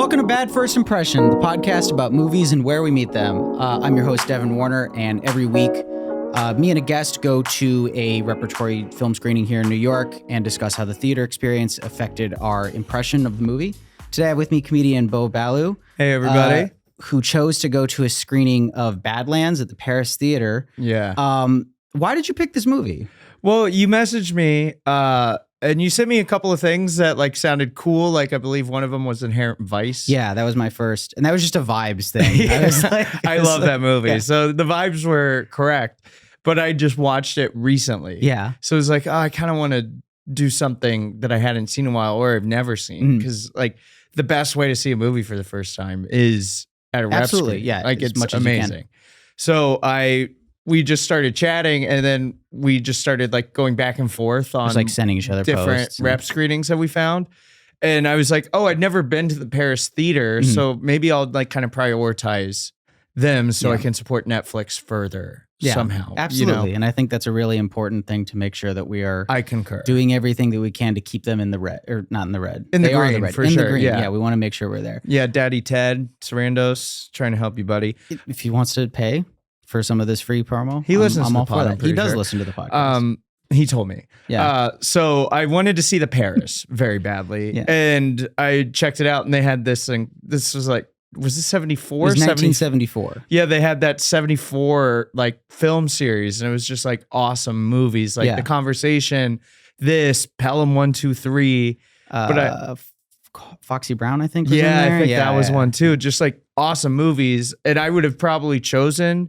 Welcome to Bad First Impression, the podcast about movies and where we meet them. I'm your host, Devin Warner, and every week, me and a guest go to a repertory film screening here in New York and discuss how the theater experience affected our impression of the movie. Today I have with me comedian Bo Ballew. Hey, everybody. Who chose to go to a screening of Badlands at the Paris Theater. Yeah. Why did you pick this movie? Well, you messaged me and you sent me a couple of things that like sounded cool. Like I believe one of them was Inherent Vice. Yeah, that was my first. And that was just a vibes thing. Yeah. I love that movie. Yeah. So the vibes were correct, but I just watched it recently. Yeah. So it was like, oh, I kind of want to do something that I hadn't seen in a while or I've never seen. Because like the best way to see a movie for the first time is at a rep Absolutely. screen. Yeah. Like as it's much as you can. amazing. So we just started chatting and then we just started like going back and forth on Just like sending each other different posts rep screenings that we found. And I was like, oh, I'd never been to the Paris Theater. So maybe I'll like kind of prioritize them so I can support Netflix further somehow. Absolutely. You know? And I think that's a really important thing to make sure that we are I concur. doing everything that we can to keep them in the red, or not in the red. In the They are green, red. for in sure, the green. yeah. We want to make sure we're there. Yeah, Daddy Ted Sarandos trying to help you, buddy. If he wants to pay for some of this free promo, He listens I'm to all the for pod, that. I'm pretty He does sure. listen to the podcast. He told me. Yeah. So I wanted to see the Paris very badly. Yeah. And I checked it out and they had this thing. This was like, was this 74? It was 1974. Yeah, they had that 74 like film series and it was just like awesome movies. Like The Conversation, this, Pelham 123. Foxy Brown, I think, was in Yeah, there. I think that was one too. Just like awesome movies. And I would have probably chosen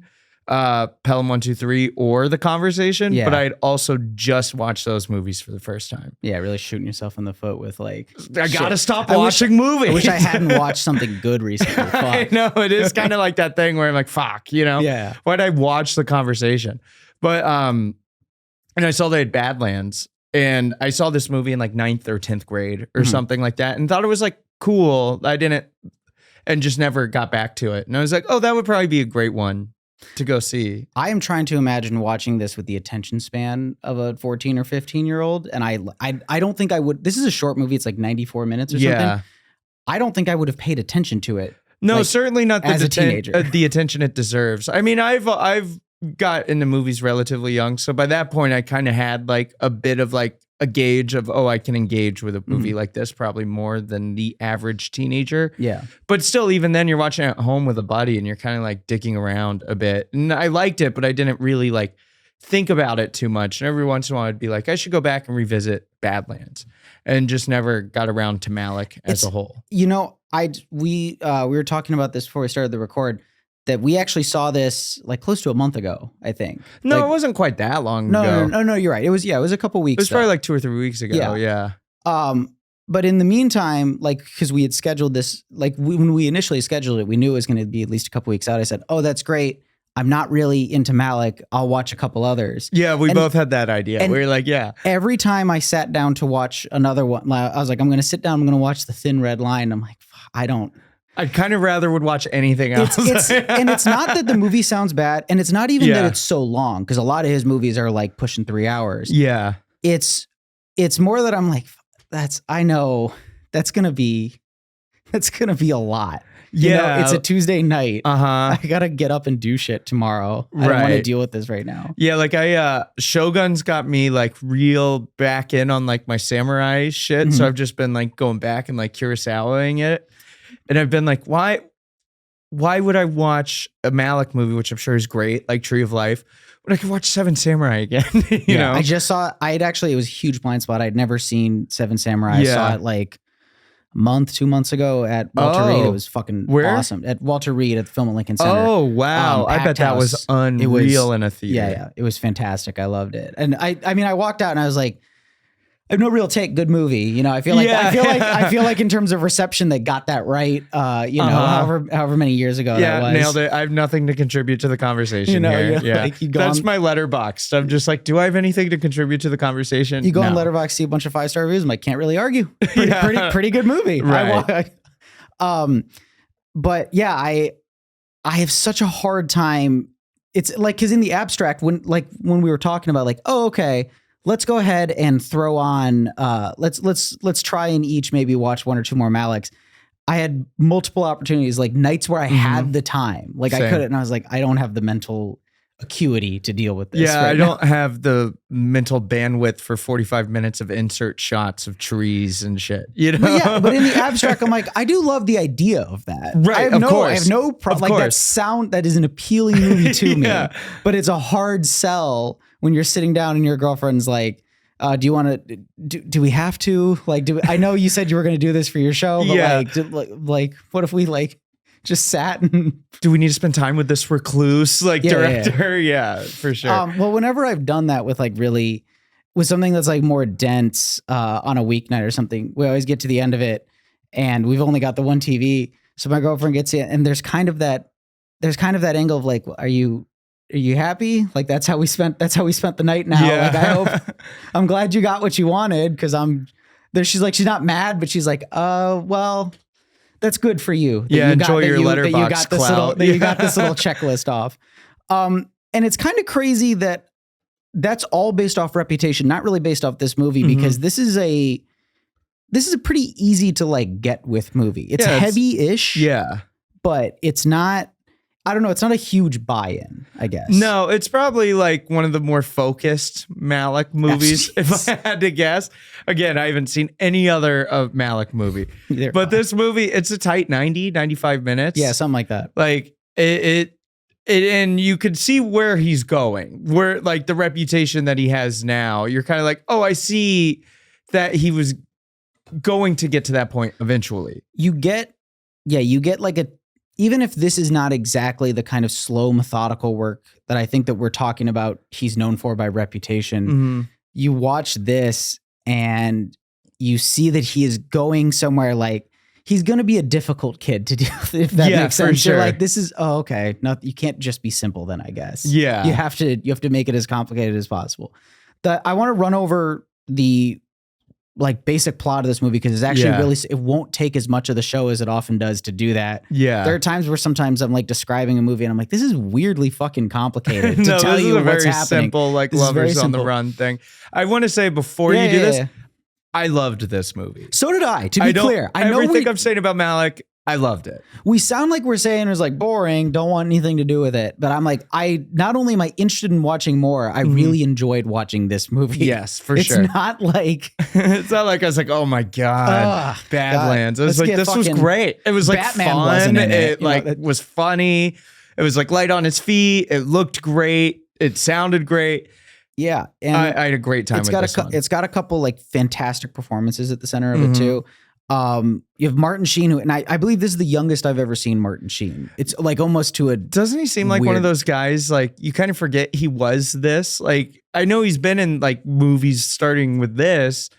Pelham 123 or The Conversation, but I'd also just watched those movies for the first time. Yeah, really shooting yourself in the foot with like, I gotta shit. stop watching movies. I wish I hadn't watched something good recently. Fuck. I know, it is kind of like that thing where I'm like, fuck, you know? Yeah. Why'd I watch The Conversation? But and I saw they had Badlands, and I saw this movie in like 9th or 10th grade or something like that, and thought it was like cool. I didn't, and just never got back to it. And I was like, oh, that would probably be a great one to go see. I am trying to imagine watching this with the attention span of a 14 or 15-year-old. And I don't think I would. This is a short movie. It's like 94 minutes or something. I don't think I would have paid attention to it. No, like, certainly not as a teenager. The attention it deserves. I mean, I've got into movies relatively young. So by that point, I kind of had like a bit of like a gauge of, oh, I can engage with a movie like this probably more than the average teenager. Yeah. But still, even then, you're watching at home with a buddy and you're kind of like dicking around a bit. And I liked it, but I didn't really like think about it too much. And every once in a while, I'd be like, I should go back and revisit Badlands, and just never got around to Malick as a whole. You know, we were talking about this before we started the record, that we actually saw this like close to a month ago, I think. No, like, it wasn't quite that long ago. No, you're right. It was a couple weeks. It was probably like 2 or 3 weeks ago. Yeah. But in the meantime, like, because we had scheduled this, like when we initially scheduled it, we knew it was going to be at least a couple weeks out. I said, oh, that's great. I'm not really into Malick. I'll watch a couple others. Yeah, we both had that idea. We were like, yeah. Every time I sat down to watch another one, I was like, I'm going to sit down. I'm going to watch The Thin Red Line. I'm like, I'd kind of rather would watch anything else. And it's not that the movie sounds bad, and it's not even that it's so long, because a lot of his movies are like pushing 3 hours. Yeah. It's more that I'm like, I know that's gonna be a lot. You know, it's a Tuesday night. I gotta get up and do shit tomorrow. I don't want to deal with this right now. Yeah, like Shogun's got me like real back in on like my samurai shit. So I've just been like going back and like Kurosawaing it. And I've been like, why would I watch a Malick movie, which I'm sure is great, like Tree of Life, when I could watch Seven Samurai again? you know? I just saw it was a huge blind spot. I'd never seen Seven Samurai. I saw it like a month, 2 months ago at Walter Reed. It was fucking awesome. At Walter Reed at the Film at Lincoln Center. Oh, wow. I bet that was unreal in a theater. Yeah. It was fantastic. I loved it. And I mean, I walked out and I was like, I have no real take. Good movie. You know, I feel like in terms of reception, they got that right. You know, however many years ago that was. Nailed it. I have nothing to contribute to the conversation here. Yeah. Like that's my Letterboxd. I'm just like, do I have anything to contribate to the conversation? You go on Letterboxd, see a bunch of 5-star reviews. I'm like, can't really argue. Pretty good movie. Right. But yeah, I have such a hard time. It's like, because in the abstract, when we were talking about like, oh, okay, let's go ahead and throw on, let's try and each maybe watch one or two more Malicks. I had multiple opportunities, like nights where I had the time, like I Same. couldn't, and I was like, I don't have the mental acuity to deal with this. Yeah, right I now. don't have the mental bandwidth for 45 minutes of insert shots of trees and shit. You know? But yeah, but in the abstract, I'm like, I do love the idea of that. Right, I have of no, course. I have no problem. Of Like that course. sound, that is an appealing movie to Yeah. me. But it's a hard sell when you're sitting down and your girlfriend's like, do you want to? Do we have to? Like, I know you said you were going to do this for your show, but Yeah. like, what if we like just sat and Do we need to spend time with this recluse director? Yeah, for sure. well, whenever I've done that with with something that's like more dense on a weeknight or something, we always get to the end of it and we've only got the one TV. So my girlfriend gets it, and there's kind of that angle of like, are you happy? Like that's how we spent the night now. Yeah. Like I'm glad you got what you wanted, because she's not mad, but she's like, well, that's good for you. Yeah, enjoy your letterbox clout. You got this little checklist off. And it's kind of crazy that that's all based off Reputation, not really based off this movie, because this is a pretty easy to like get with movie. It's heavy-ish. Yeah. But it's not, I don't know, it's not a huge buy-in, I guess. No, it's probably like one of the more focused Malick movies, if I had to guess. Again, I haven't seen any other of Malick movie. But this movie, it's a tight 90, 95 minutes. Yeah, something like that. Like it and you could see where he's going, where like the reputation that he has now. You're kind of like, oh, I see that he was going to get to that point eventually. You get like even if this is not exactly the kind of slow, methodical work that I think that we're talking about he's known for by Reputation, you watch this and you see that he is going somewhere like he's going to be a difficult kid to deal with, if that makes sense. For sure. You're like, this is, okay. No, you can't just be simple then, I guess. Yeah. You have to make it as complicated as possible. I want to run over the like basic plot of this movie, because it's actually really, it won't take as much of the show as it often does to do that. Yeah. There are times where sometimes I'm like describing a movie and I'm like, this is weirdly fucking complicated to tell you what's happening. Simple, like This is very Lovers on the simple. Run thing. I want to say before you do this, I loved this movie. So did I, to be clear. I know everything I'm saying about Malick, I loved it. We sound like we're saying it's like boring, don't want anything to do with it. But I'm like, not only am I interested in watching more, I really enjoyed watching this movie. Yes, for sure. It's not like it's not like I was like, oh my God, Badlands. I was like, this was great. It was like Batman fun. wasn't in It it, like was funny. It was like light on its feet. It looked great. It sounded great. Yeah. And I had a great time with this one. It's got a couple like fantastic performances at the center of it too. You have Martin Sheen, and I believe this is the youngest I've ever seen Martin Sheen. It's like almost to a. Doesn't he seem like one of those guys, like you kind of forget he was this? Like, I know he's been in like movies starting with this,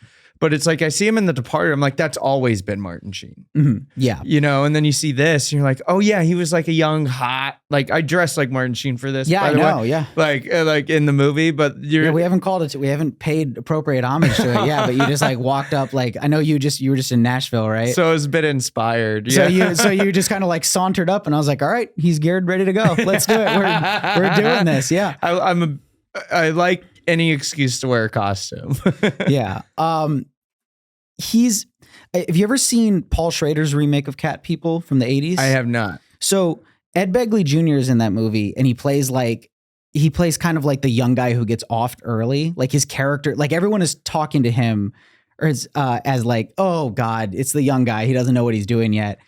but it's like I see him in The Departed. I'm like, that's always been Martin Sheen. Yeah. You know, and then you see this and you're like, oh yeah, he was like a young, hot, like I dressed like Martin Sheen for this. Yeah, by I the know. way. Yeah. Like in the movie, but we haven't called it. We haven't paid appropriate homage to it. Yeah. But you just like walked up, like, I know you were just in Nashville, right? So it was a bit inspired. Yeah. So you just kind of like sauntered up and I was like, all right, he's geared, ready to go. Let's do it. We're doing this. Yeah. I like any excuse to wear a costume. Yeah. Have you ever seen Paul Schrader's remake of Cat People from the 80s? I have not. So Ed Begley Jr. is in that movie, and he plays kind of like the young guy who gets offed early. Like his character, like everyone is talking to him as like, oh God, it's the young guy. He doesn't know what he's doing yet.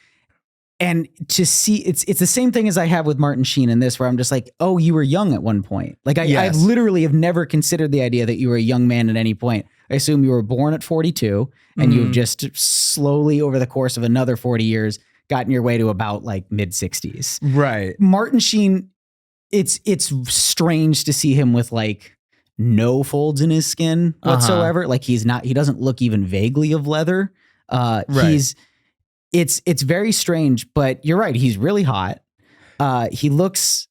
And to see, it's the same thing as I have with Martin Sheen in this, where I'm just like, oh, you were young at one point. Like I literally have never considered the idea that you were a young man at any point. I assume you were born at 42 and you've just slowly over the course of another 40 years gotten your way to about like mid 60s. Right. Martin Sheen, it's strange to see him with like no folds in his skin whatsoever. Like he doesn't look even vaguely of leather. Right. It's very strange, but you're right. He's really hot. He looks,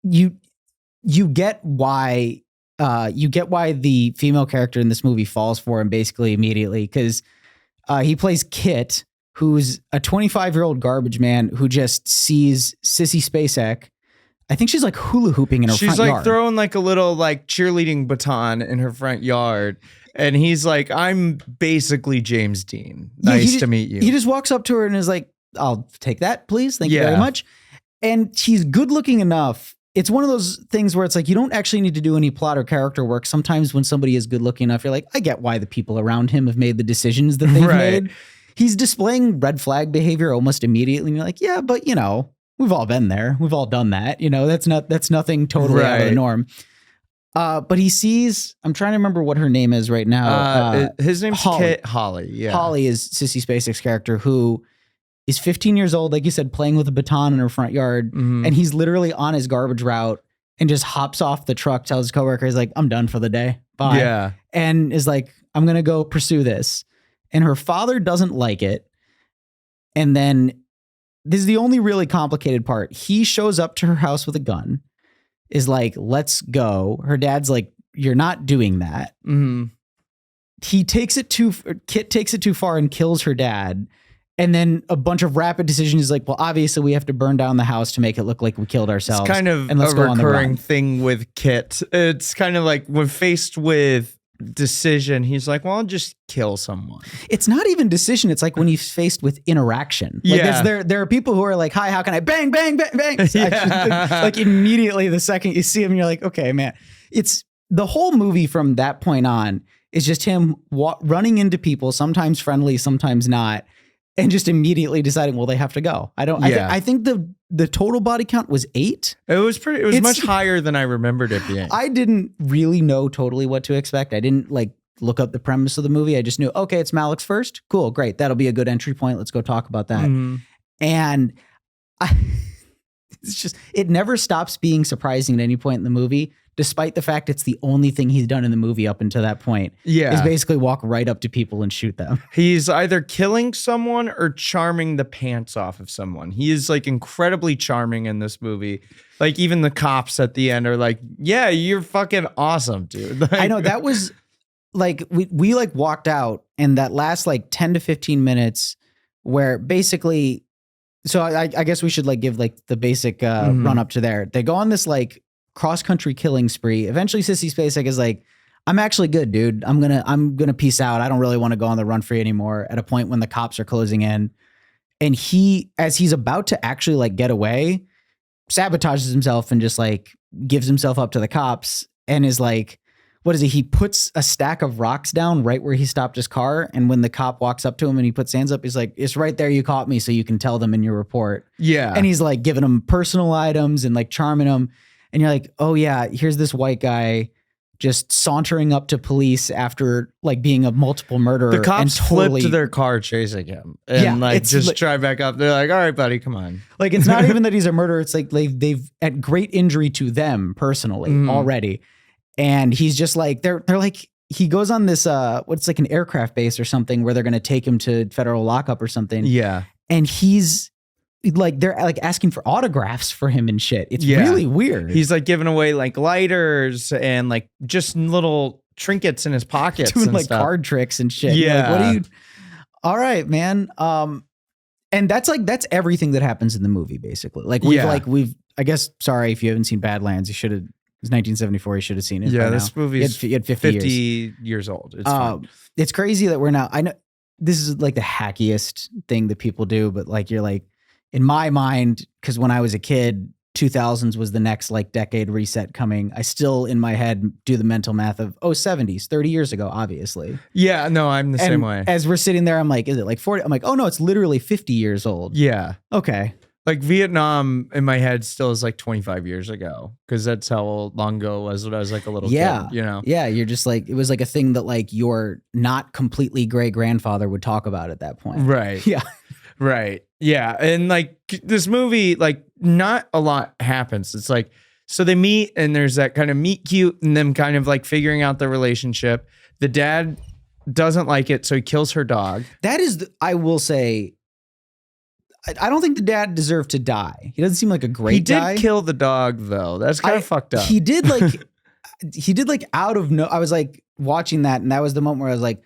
you get why the female character in this movie falls for him basically immediately. Cause he plays Kit, who's a 25-year-old garbage man who just sees Sissy Spacek. I think she's like hula hooping in her front yard. She's like throwing like a little like cheerleading baton in her front yard. And he's like, I'm basically James Dean. Nice to meet you. He just walks up to her and is like, I'll take that, please. Thank you very much. And he's good looking enough. It's one of those things where it's like, you don't actually need to do any plot or character work. Sometimes when somebody is good looking enough, you're like, I get why the people around him have made the decisions that they've made. He's displaying red flag behavior almost immediately. And you're like, yeah, but you know, we've all been there. We've all done that. You know, that's nothing totally out of the norm. But he sees, I'm trying to remember what her name is right now. His name's Holly. Holly. Yeah. Holly is Sissy Spacek's character, who is 15 years old, like you said, playing with a baton in her front yard. And he's literally on his garbage route and just hops off the truck, tells his coworker, he's like, I'm done for the day. Bye. Yeah. And is like, I'm going to go pursue this. And her father doesn't like it. And then this is the only really complicated part. He shows up to her house with a gun, is like, let's go. Her dad's like, you're not doing that. Kit takes it too far and kills her dad. And then a bunch of rapid decisions is like, well, obviously we have to burn down the house to make it look like we killed ourselves. It's kind of and let's a go on the recurring run. thing with Kit. It's kind of like when faced with decision, he's like, well, I'll just kill someone. It's not even decision. It's like when he's faced with interaction. Like there are people who are like, hi, how can I bang, bang, bang, bang. Like immediately the second you see him, you're like, okay, man. It's the whole movie from that point on is just him running into people, sometimes friendly, sometimes not. And just immediately deciding, well, they have to go. I think the total body count was 8. It was much higher than I remembered it being. I didn't really know totally what to expect. I didn't like look up the premise of the movie. I just knew, okay, it's Malick's first. Cool, great. That'll be a good entry point. Let's go talk about that. And it's just, it never stops being surprising at any point in the movie, despite the fact it's the only thing he's done in the movie up until that point. Is basically walk right up to people and shoot them. He's either killing someone or charming the pants off of someone. He is like incredibly charming in this movie. Like even the cops at the end are like, yeah, you're fucking awesome, dude. Like, I know that was like, we like walked out, and that last like 10 to 15 minutes where basically, so I guess we should like give like the basic run up to there. They go on this like cross-country killing spree. Eventually Sissy Spacek is like, I'm actually good, dude. I'm gonna peace out. I don't really want to go on the run for you anymore, at a point when the cops are closing in. And as he's about to actually like get away, sabotages himself and just like gives himself up to the cops, and is like, what is it? He puts a stack of rocks down right where he stopped his car. And when the cop walks up to him and he puts hands up, he's like, it's right there. You caught me, so you can tell them in your report. Yeah. And he's like giving them personal items and like charming them. And you're like, oh yeah, here's this white guy just sauntering up to police after like being a multiple murderer. The cops and totally flipped their car chasing him and drive back up. They're like, all right, buddy, come on. Like, it's not even that he's a murderer. It's like they've at great injury to them personally already. And he's just like, they're like, he goes on this, what's like an aircraft base or something where they're going to take him to federal lockup or something. Yeah. And he's like, they're like asking for autographs for him and shit. It's really weird. He's like giving away like lighters and like just little trinkets in his pockets. Doing and like stuff. Card tricks and shit. Yeah. Like, what do you, all right, man. And that's everything that happens in the movie, basically. Like we've, I guess, sorry if you haven't seen Badlands, you should have. It was 1974. You should have seen it. Yeah, this movie is 50 years old. It's fine. It's crazy that we're now. I know this is like the hackiest thing that people do, but like you're like, in my mind, because when I was a kid, 2000s was the next like decade reset coming. I still in my head do the mental math of 70s, 30 years ago, obviously. Yeah, no, I'm the same way. As we're sitting there, I'm like, is it like 40? I'm like, oh no, it's literally 50 years old. Yeah. Okay. Like Vietnam in my head still is like 25 years ago, because that's how long ago it was when I was like a little kid, you know? Yeah, you're just like, it was like a thing that like your not completely great grandfather would talk about at that point. Right. Yeah. Right. Yeah. And like this movie, like not a lot happens. It's like, so they meet and there's that kind of meet cute and them kind of like figuring out the relationship. The dad doesn't like it, so he kills her dog. That is, I will say, I don't think the dad deserved to die. He doesn't seem like a great guy. He did kill the dog though. That's kind of fucked up. He did like out of no, I was like watching that, and that was the moment where I was like,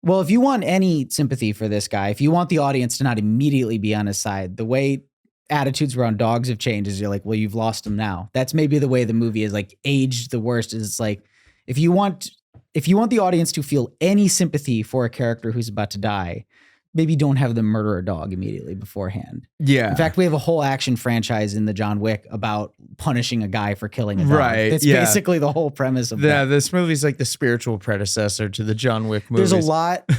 well, if you want any sympathy for this guy, if you want the audience to not immediately be on his side, the way attitudes around dogs have changed is you're like, well, you've lost him now. That's maybe the way the movie is like aged the worst, is it's like, if you want the audience to feel any sympathy for a character who's about to die, maybe don't have them murder a dog immediately beforehand. Yeah. In fact, we have a whole action franchise in the John Wick about punishing a guy for killing a dog. Right, That's yeah. basically the whole premise of Yeah, that. this movie's like the spiritual predecessor to the John Wick movies. There's a lot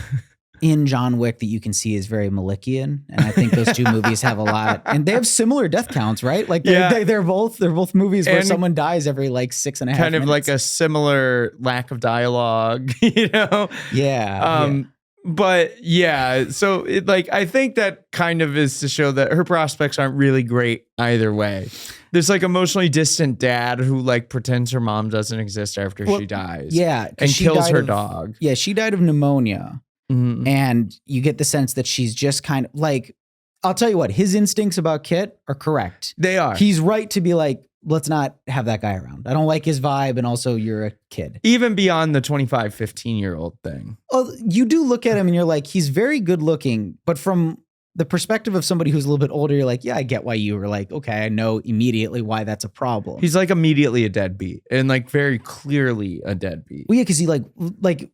in John Wick that you can see is very Malickian, and I think those two movies have a lot, and they have similar death counts, right? Like they're both movies where and someone dies every like 6.5 minutes. Kind of like a similar lack of dialogue, you know? Yeah. But yeah, so I think that kind of is to show that her prospects aren't really great either way. There's like emotionally distant dad who like pretends her mom doesn't exist after she dies. Yeah. And kills her dog. Yeah, she died of pneumonia. Mm-hmm. And you get the sense that she's just kind of like, I'll tell you what, his instincts about Kit are correct. They are. He's right to be like, let's not have that guy around. I don't like his vibe. And also you're a kid. Even beyond the 25, 15-year-old thing. Well, you do look at him and you're like, he's very good looking, but from the perspective of somebody who's a little bit older, you're like, yeah, I get why you were like, okay, I know immediately why that's a problem. He's like immediately a deadbeat and like very clearly a deadbeat. Well, yeah, because he like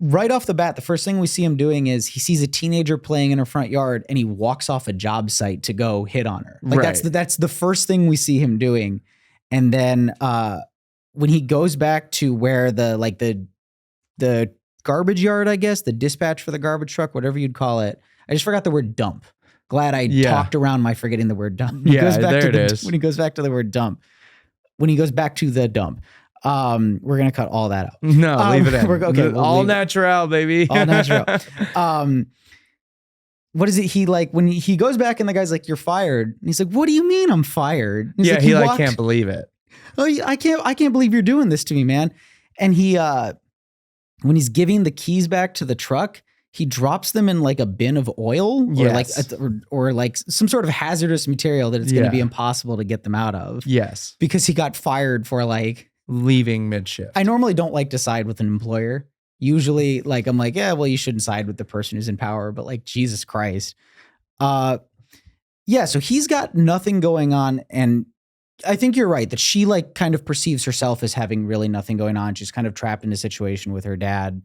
right off the bat, the first thing we see him doing is he sees a teenager playing in her front yard and he walks off a job site to go hit on her. Like that's the first thing we see him doing. And then when he goes back to where the garbage yard, I guess, the dispatch for the garbage truck, whatever you'd call it. I just forgot the word dump. Glad I talked around my forgetting the word dump. Yeah, there it is. When he goes back to the word dump. When he goes back to the dump. We're going to cut all that out. No, leave it in. Okay, all natural, baby. All natural. What is it? He like, when he goes back and the guy's like, you're fired. And he's like, what do you mean I'm fired? He's yeah, like, he can't believe it. Oh, I can't believe you're doing this to me, man. And he, when he's giving the keys back to the truck, he drops them in like a bin of oil or like some sort of hazardous material that it's going to be impossible to get them out of. Yes. Because he got fired for like leaving mid-shift. I normally don't like to side with an employer. Usually like, I'm like, yeah, well, you shouldn't side with the person who's in power, but like, Jesus Christ. Yeah. So he's got nothing going on. And I think you're right that she like kind of perceives herself as having really nothing going on. She's kind of trapped in a situation with her dad.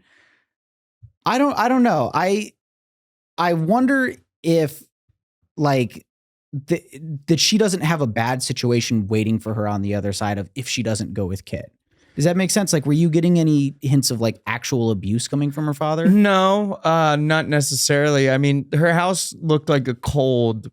I don't know. I wonder if like that she doesn't have a bad situation waiting for her on the other side of if she doesn't go with Kit. Does that make sense? Like, were you getting any hints of like actual abuse coming from her father? No, not necessarily. I mean, her house looked like a cold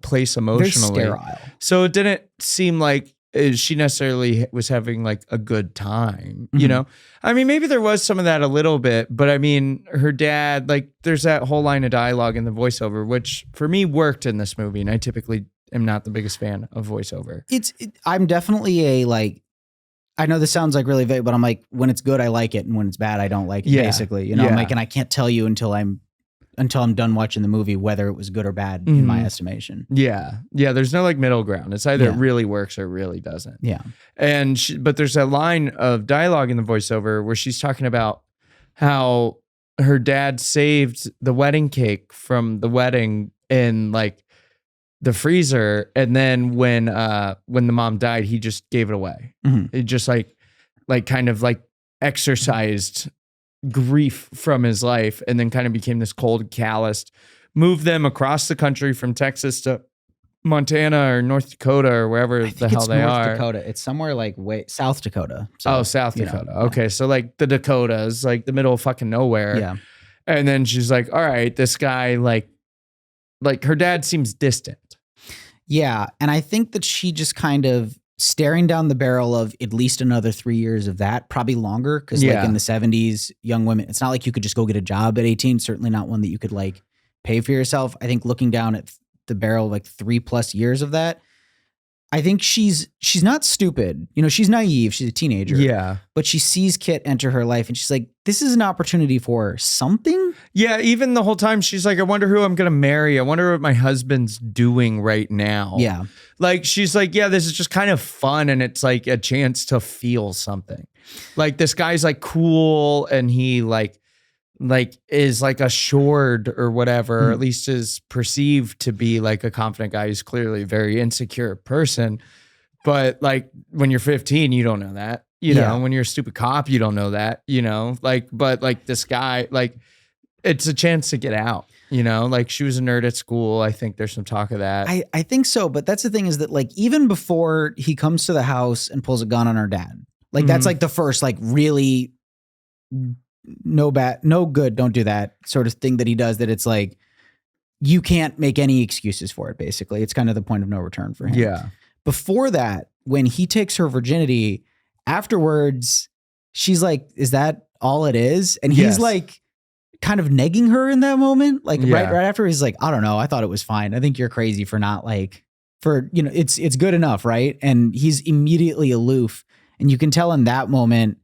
place emotionally. Very sterile. So it didn't seem like she necessarily was having like a good time, you know? I mean, maybe there was some of that a little bit, but I mean, her dad, like there's that whole line of dialogue in the voiceover, which for me worked in this movie. And I typically am not the biggest fan of voiceover. I'm definitely I know this sounds like really vague, but I'm like, when it's good, I like it. And when it's bad, I don't like it, basically. You know, I'm like, and I can't tell you until I'm done watching the movie, whether it was good or bad in my estimation. Yeah. Yeah. There's no like middle ground. It's either it really works or it really doesn't. Yeah. And but there's a line of dialogue in the voiceover where she's talking about how her dad saved the wedding cake from the wedding in like the freezer. And then when the mom died, he just gave it away. It just like kind of like exercised grief from his life and then kind of became this cold, calloused, moved them across the country from Texas to Montana or North Dakota or wherever the hell they are. Dakota. It's somewhere like South Dakota. So, South Dakota. Okay. So like the Dakotas, like the middle of fucking nowhere. Yeah. And then she's like, all right, this guy, like her dad seems distant. Yeah. And I think that she just kind of staring down the barrel of at least another 3 years of that, probably longer. Cause like in the 70s, young women, it's not like you could just go get a job at 18. Certainly not one that you could like pay for yourself. I think looking down at the barrel, like 3+ years of that, I think she's not stupid. You know, she's naive. She's a teenager. Yeah. But she sees Kit enter her life and she's like, this is an opportunity for something. Yeah. Even the whole time she's like, I wonder who I'm going to marry. I wonder what my husband's doing right now. Yeah. Like, she's like, yeah, this is just kind of fun. And it's like a chance to feel something. Like this guy's like cool. And he like is like assured or whatever, or at least is perceived to be like a confident guy. He's clearly a very insecure person. But like when you're 15, you don't know that, you know, when you're a stupid cop, you don't know that, you know, like, but like this guy, like, it's a chance to get out, you know, like she was a nerd at school. I think there's some talk of that. I think so. But that's the thing is that like, even before he comes to the house and pulls a gun on her dad, like that's like the first, like really no good, don't do that sort of thing that he does, that it's like, you can't make any excuses for it. Basically, it's kind of the point of no return for him. Yeah. Before that, when he takes her virginity, afterwards, she's like, is that all it is? And he's like kind of negging her in that moment. Like right after, he's like, I don't know. I thought it was fine. I think you're crazy for not like, for, you know, it's good enough. Right. And he's immediately aloof. And you can tell in that moment,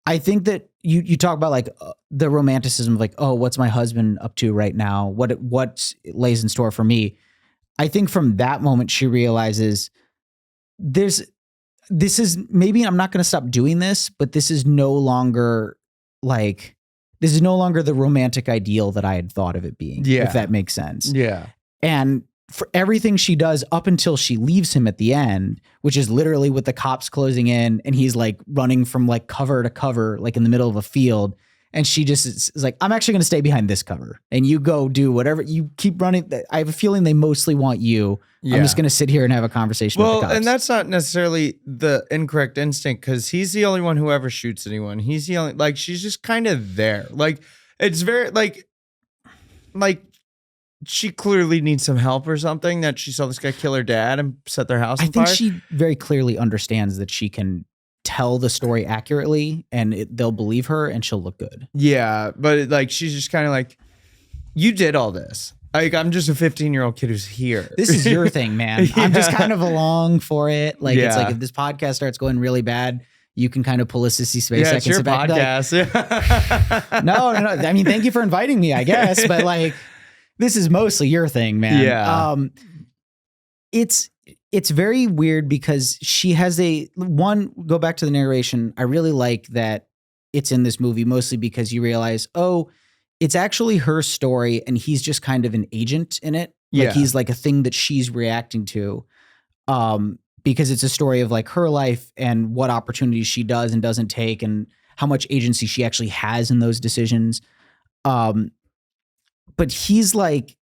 I think that you talk about like the romanticism of like, oh, what's my husband up to right now? What lays in store for me? I think from that moment, she realizes this is maybe I'm not going to stop doing this, but this is no longer the romantic ideal that I had thought of it being. Yeah. If that makes sense. Yeah. And for everything she does up until she leaves him at the end, which is literally with the cops closing in and he's like running from like cover to cover, like in the middle of a field. And she just is like, I'm actually going to stay behind this cover and you go do whatever, you keep running. I have a feeling they mostly want you. Yeah. I'm just going to sit here and have a conversation with the cops. And that's not necessarily the incorrect instinct, because he's the only one who ever shoots anyone. He's the only, like, she's just kind of there. Like, it's very like she clearly needs some help or something, that she saw this guy kill her dad and set their house on fire. I think she very clearly understands that she can tell the story accurately and they'll believe her and she'll look good. Yeah, but like she's just kind of like, you did all this. Like, I'm just a 15-year-old kid who's here. This is your thing, man. Yeah. I'm just kind of along for it. Like, it's like if this podcast starts going really bad, you can kind of pull a Sissy Spacek. Yeah, it's your podcast. Like, no. I mean, thank you for inviting me, I guess. But like, this is mostly your thing, man. Yeah. It's very weird because she has go back to the narration. I really like that it's in this movie, mostly because you realize, oh, it's actually her story and he's just kind of an agent in it. Like he's like a thing that she's reacting to. Because it's a story of like her life and what opportunities she does and doesn't take and how much agency she actually has in those decisions. But he's like,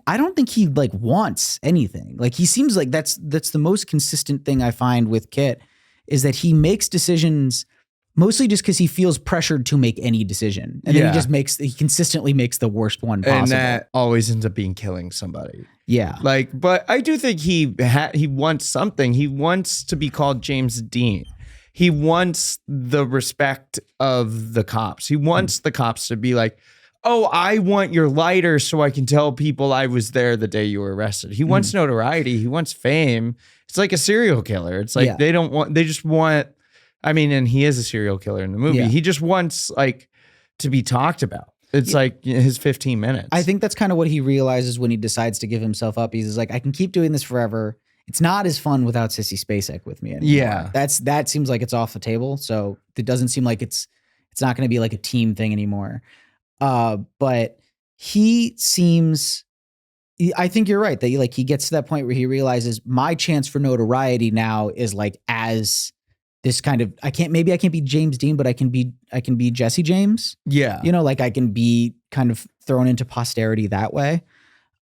I don't think he like wants anything. Like he seems like that's the most consistent thing I find with Kit, is that he makes decisions mostly just because he feels pressured to make any decision. And then he consistently makes the worst one possible. And that always ends up being killing somebody. Yeah. Like, but I do think he wants something. He wants to be called James Dean. He wants the respect of the cops. He wants the cops to be like, oh, I want your lighter so I can tell people I was there the day you were arrested. He wants notoriety. He wants fame. It's like a serial killer. It's like they just want, I mean, and he is a serial killer in the movie. He just wants like to be talked about. It's like his 15 minutes. I think that's kind of what he realizes when he decides to give himself up. He's like, I can keep doing this forever. It's not as fun without Sissy Spacek with me anymore. Yeah. That seems like it's off the table. So it doesn't seem like it's not going to be like a team thing anymore. But he seems, I think you're right that he gets to that point where he realizes my chance for notoriety now is like as this kind of, maybe I can't be James Dean, but I can be Jesse James. Yeah. You know, like I can be kind of thrown into posterity that way.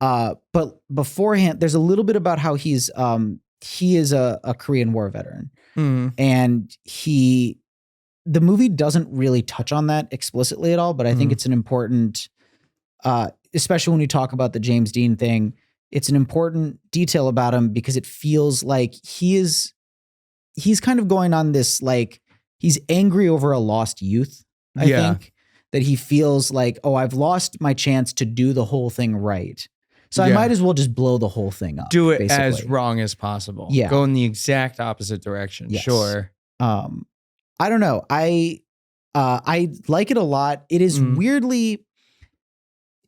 But beforehand, there's a little bit about how he is a Korean War veteran. And the movie doesn't really touch on that explicitly at all, but I think it's an important, especially when we talk about the James Dean thing, it's an important detail about him because it feels like he's kind of going on this, like he's angry over a lost youth. I think that he feels like, oh, I've lost my chance to do the whole thing right. So I might as well just blow the whole thing up. Do it basically as wrong as possible. Yeah. Go in the exact opposite direction. Yes. Sure. I don't know. I like it a lot. It is weirdly,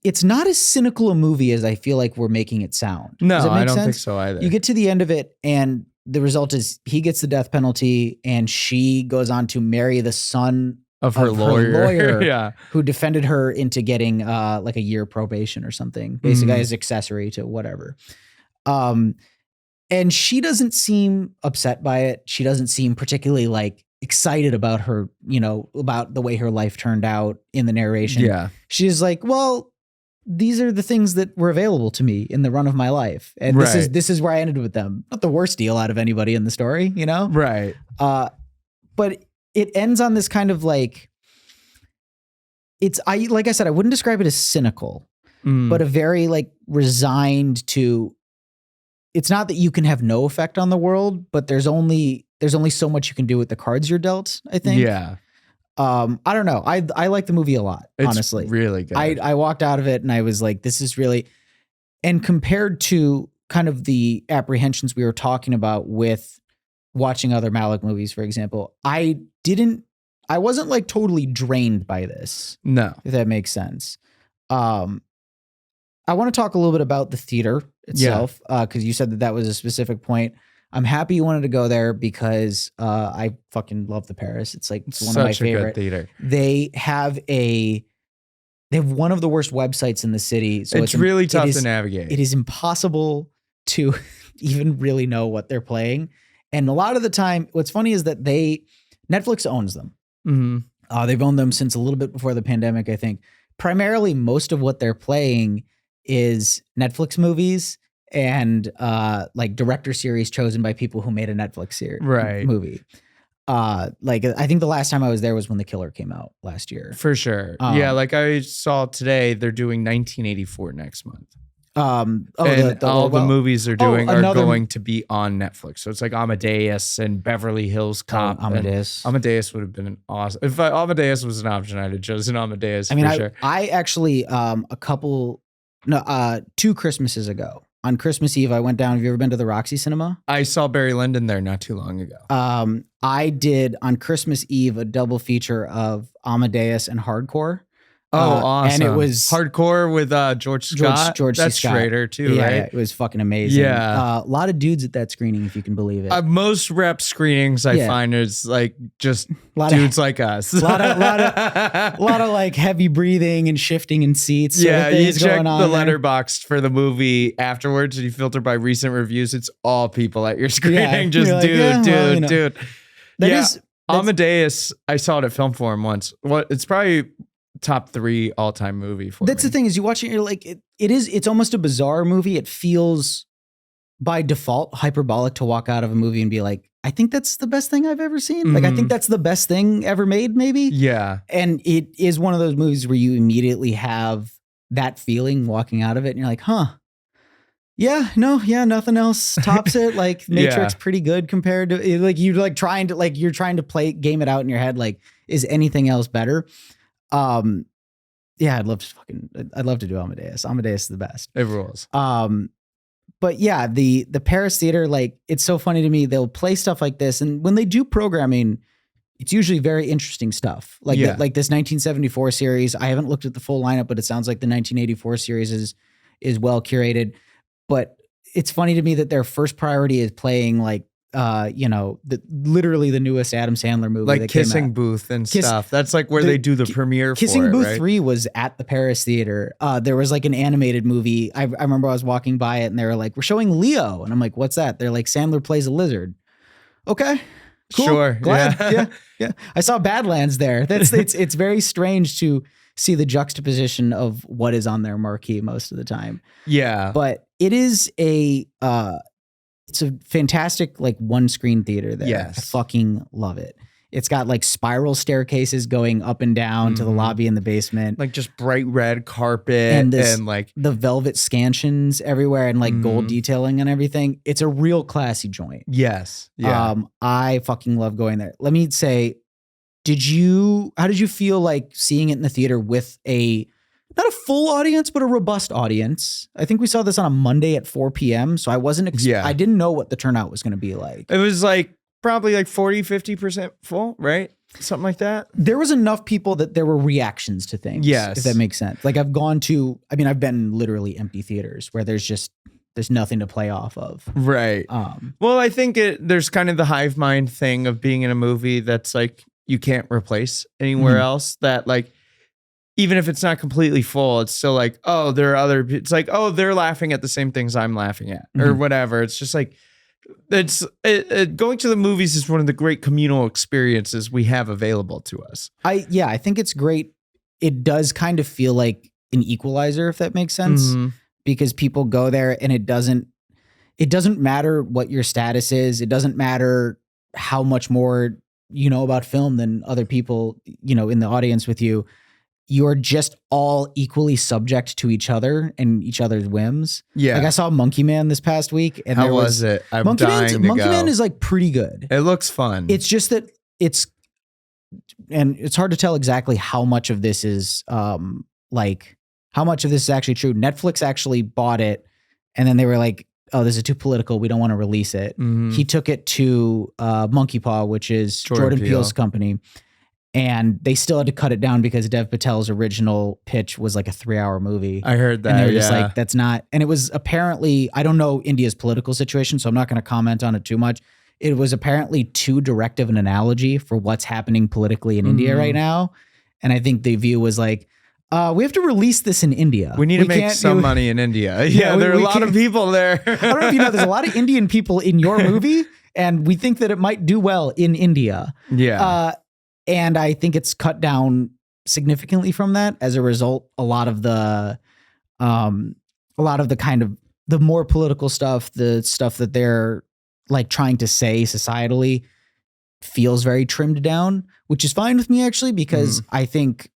it's not as cynical a movie as I feel like we're making it sound. No, Does that make I don't sense? think so either. You get to the end of it and the result is he gets the death penalty and she goes on to marry the son of her lawyer who defended her into getting like a year probation or something, basically as accessory to whatever. And she doesn't seem upset by it. She doesn't seem particularly like excited about her, about the way her life turned out in the narration. Yeah. She's like, well, these are the things that were available to me in the run of my life. And this is where I ended with them. Not the worst deal out of anybody in the story, Right. But it ends on this kind of like, like I said, I wouldn't describe it as cynical, but a very like resigned to, it's not that you can have no effect on the world, but there's only so much you can do with the cards you're dealt, I think. Yeah. I don't know. I like the movie a lot, honestly. It's really good. I walked out of it and I was like, this is really, and compared to kind of the apprehensions we were talking about with watching other Malick movies, for example, I wasn't like totally drained by this. No. If that makes sense. I want to talk a little bit about the theater itself, because you said that was a specific point. I'm happy you wanted to go there because I fucking love the Paris. It's like it's one of my favorite. Good theater. They have one of the worst websites in the city. So it's really tough to navigate. It is impossible to even really know what they're playing. And a lot of the time, what's funny is that Netflix owns them. Mm-hmm. They've owned them since a little bit before the pandemic, I think. Primarily, most of what they're playing is Netflix movies and like director series chosen by people who made a Netflix movie. Like I think the last time I was there was when The Killer came out last year. For sure. Yeah, like I saw today, they're doing 1984 next month. All the movies they're doing are going to be on Netflix. So it's like Amadeus and Beverly Hills Cop. Amadeus would have been an awesome. If Amadeus was an option, I'd have chosen Amadeus. I actually 2 Christmases ago, on Christmas Eve, I went down. Have you ever been to the Roxy Cinema? I saw Barry Lyndon there not too long ago. I did on Christmas Eve a double feature of Amadeus and Hardcore. Awesome. And it was Hardcore with George Scott. George That's C. Scott. Schrader too, right? Yeah, it was fucking amazing. Yeah. A lot of dudes at that screening, if you can believe it. Most rep screenings I find is like just dudes like us. A lot of like heavy breathing and shifting in seats. Yeah, you check the there. letterboxd for the movie afterwards and you filter by recent reviews. It's all people at your screening. Just dude. Amadeus, I saw it at Film Forum once. It's probably top 3 all-time movie for That's me. The thing is, you watch it, you're like, it's almost a bizarre movie. It feels by default hyperbolic to walk out of a movie and be like, I think that's the best thing I've ever seen. Mm-hmm. Like, I think that's the best thing ever made, maybe. Yeah. And it is one of those movies where you immediately have that feeling walking out of it and you're like, nothing else tops it. Like Matrix pretty good compared to like you're trying to game it out in your head. Like, is anything else better? I'd love to do Amadeus. Amadeus is the best. It rules. But yeah, the Paris theater, like, it's so funny to me. They'll play stuff like this, and when they do programming, it's usually very interesting stuff. Like like this 1974 series. I haven't looked at the full lineup, but it sounds like the 1984 series is well curated. But it's funny to me that their first priority is playing like literally the newest Adam Sandler movie, like Kissing Booth and stuff. That's like where they do the premiere. Kissing Booth right? 3 was at the Paris theater. There was like an animated movie. I remember I was walking by it and they were like, "We're showing Leo," and I'm like, "What's that?" They're like, "Sandler plays a lizard." Okay, cool. Sure, glad. Yeah. I saw Badlands there. It's very strange to see the juxtaposition of what is on their marquee most of the time. Yeah, but it is it's a fantastic like one screen theater there. Yes. I fucking love it. It's got like spiral staircases going up and down to the lobby in the basement. Like just bright red carpet and like the velvet scansions everywhere and like gold detailing and everything. It's a real classy joint. Yes. Yeah. I fucking love going there. Let me say, how did you feel like seeing it in the theater with not a full audience, but a robust audience? I think we saw this on a Monday at 4 p.m. So I I didn't know what the turnout was going to be like. It was like probably like 40-50% full, right? Something like that. There was enough people that there were reactions to things. Yes. If that makes sense. Like I've been in literally empty theaters where there's nothing to play off of. Right. Well, I think there's kind of the hive mind thing of being in a movie that's like, you can't replace anywhere else, that like, even if it's not completely full, it's still like, oh, there are it's like, oh, they're laughing at the same things I'm laughing at or whatever. It's just like going to the movies is one of the great communal experiences we have available to us. I think it's great. It does kind of feel like an equalizer, if that makes sense, because people go there and it doesn't matter what your status is. It doesn't matter how much more you know about film than other people, in the audience with you. You're just all equally subject to each other and each other's whims. Yeah. Like I saw Monkey Man this past week. And how was it? I'm Monkey dying to go. Monkey Man is like pretty good. It looks fun. It's just that and it's hard to tell exactly how much of this is how much of this is actually true. Netflix actually bought it and then they were like, oh, this is too political. We don't want to release it. He took it to Monkey Paw, which is Jordan Peele's company. And they still had to cut it down because Dev Patel's original pitch was like a 3-hour movie. I heard that. And they were just like, that's not. And it was apparently, I don't know India's political situation, so I'm not going to comment on it too much. It was apparently too direct of an analogy for what's happening politically in India right now. And I think the view was like, we have to release this in India. We need to make some money in India. Yeah, there are a lot of people there. I don't know if you know, there's a lot of Indian people in your movie, and we think that it might do well in India. Yeah. And I think it's cut down significantly from that. As a result, a lot of the kind of the more political stuff, the stuff that they're like trying to say societally feels very trimmed down, which is fine with me actually, because I think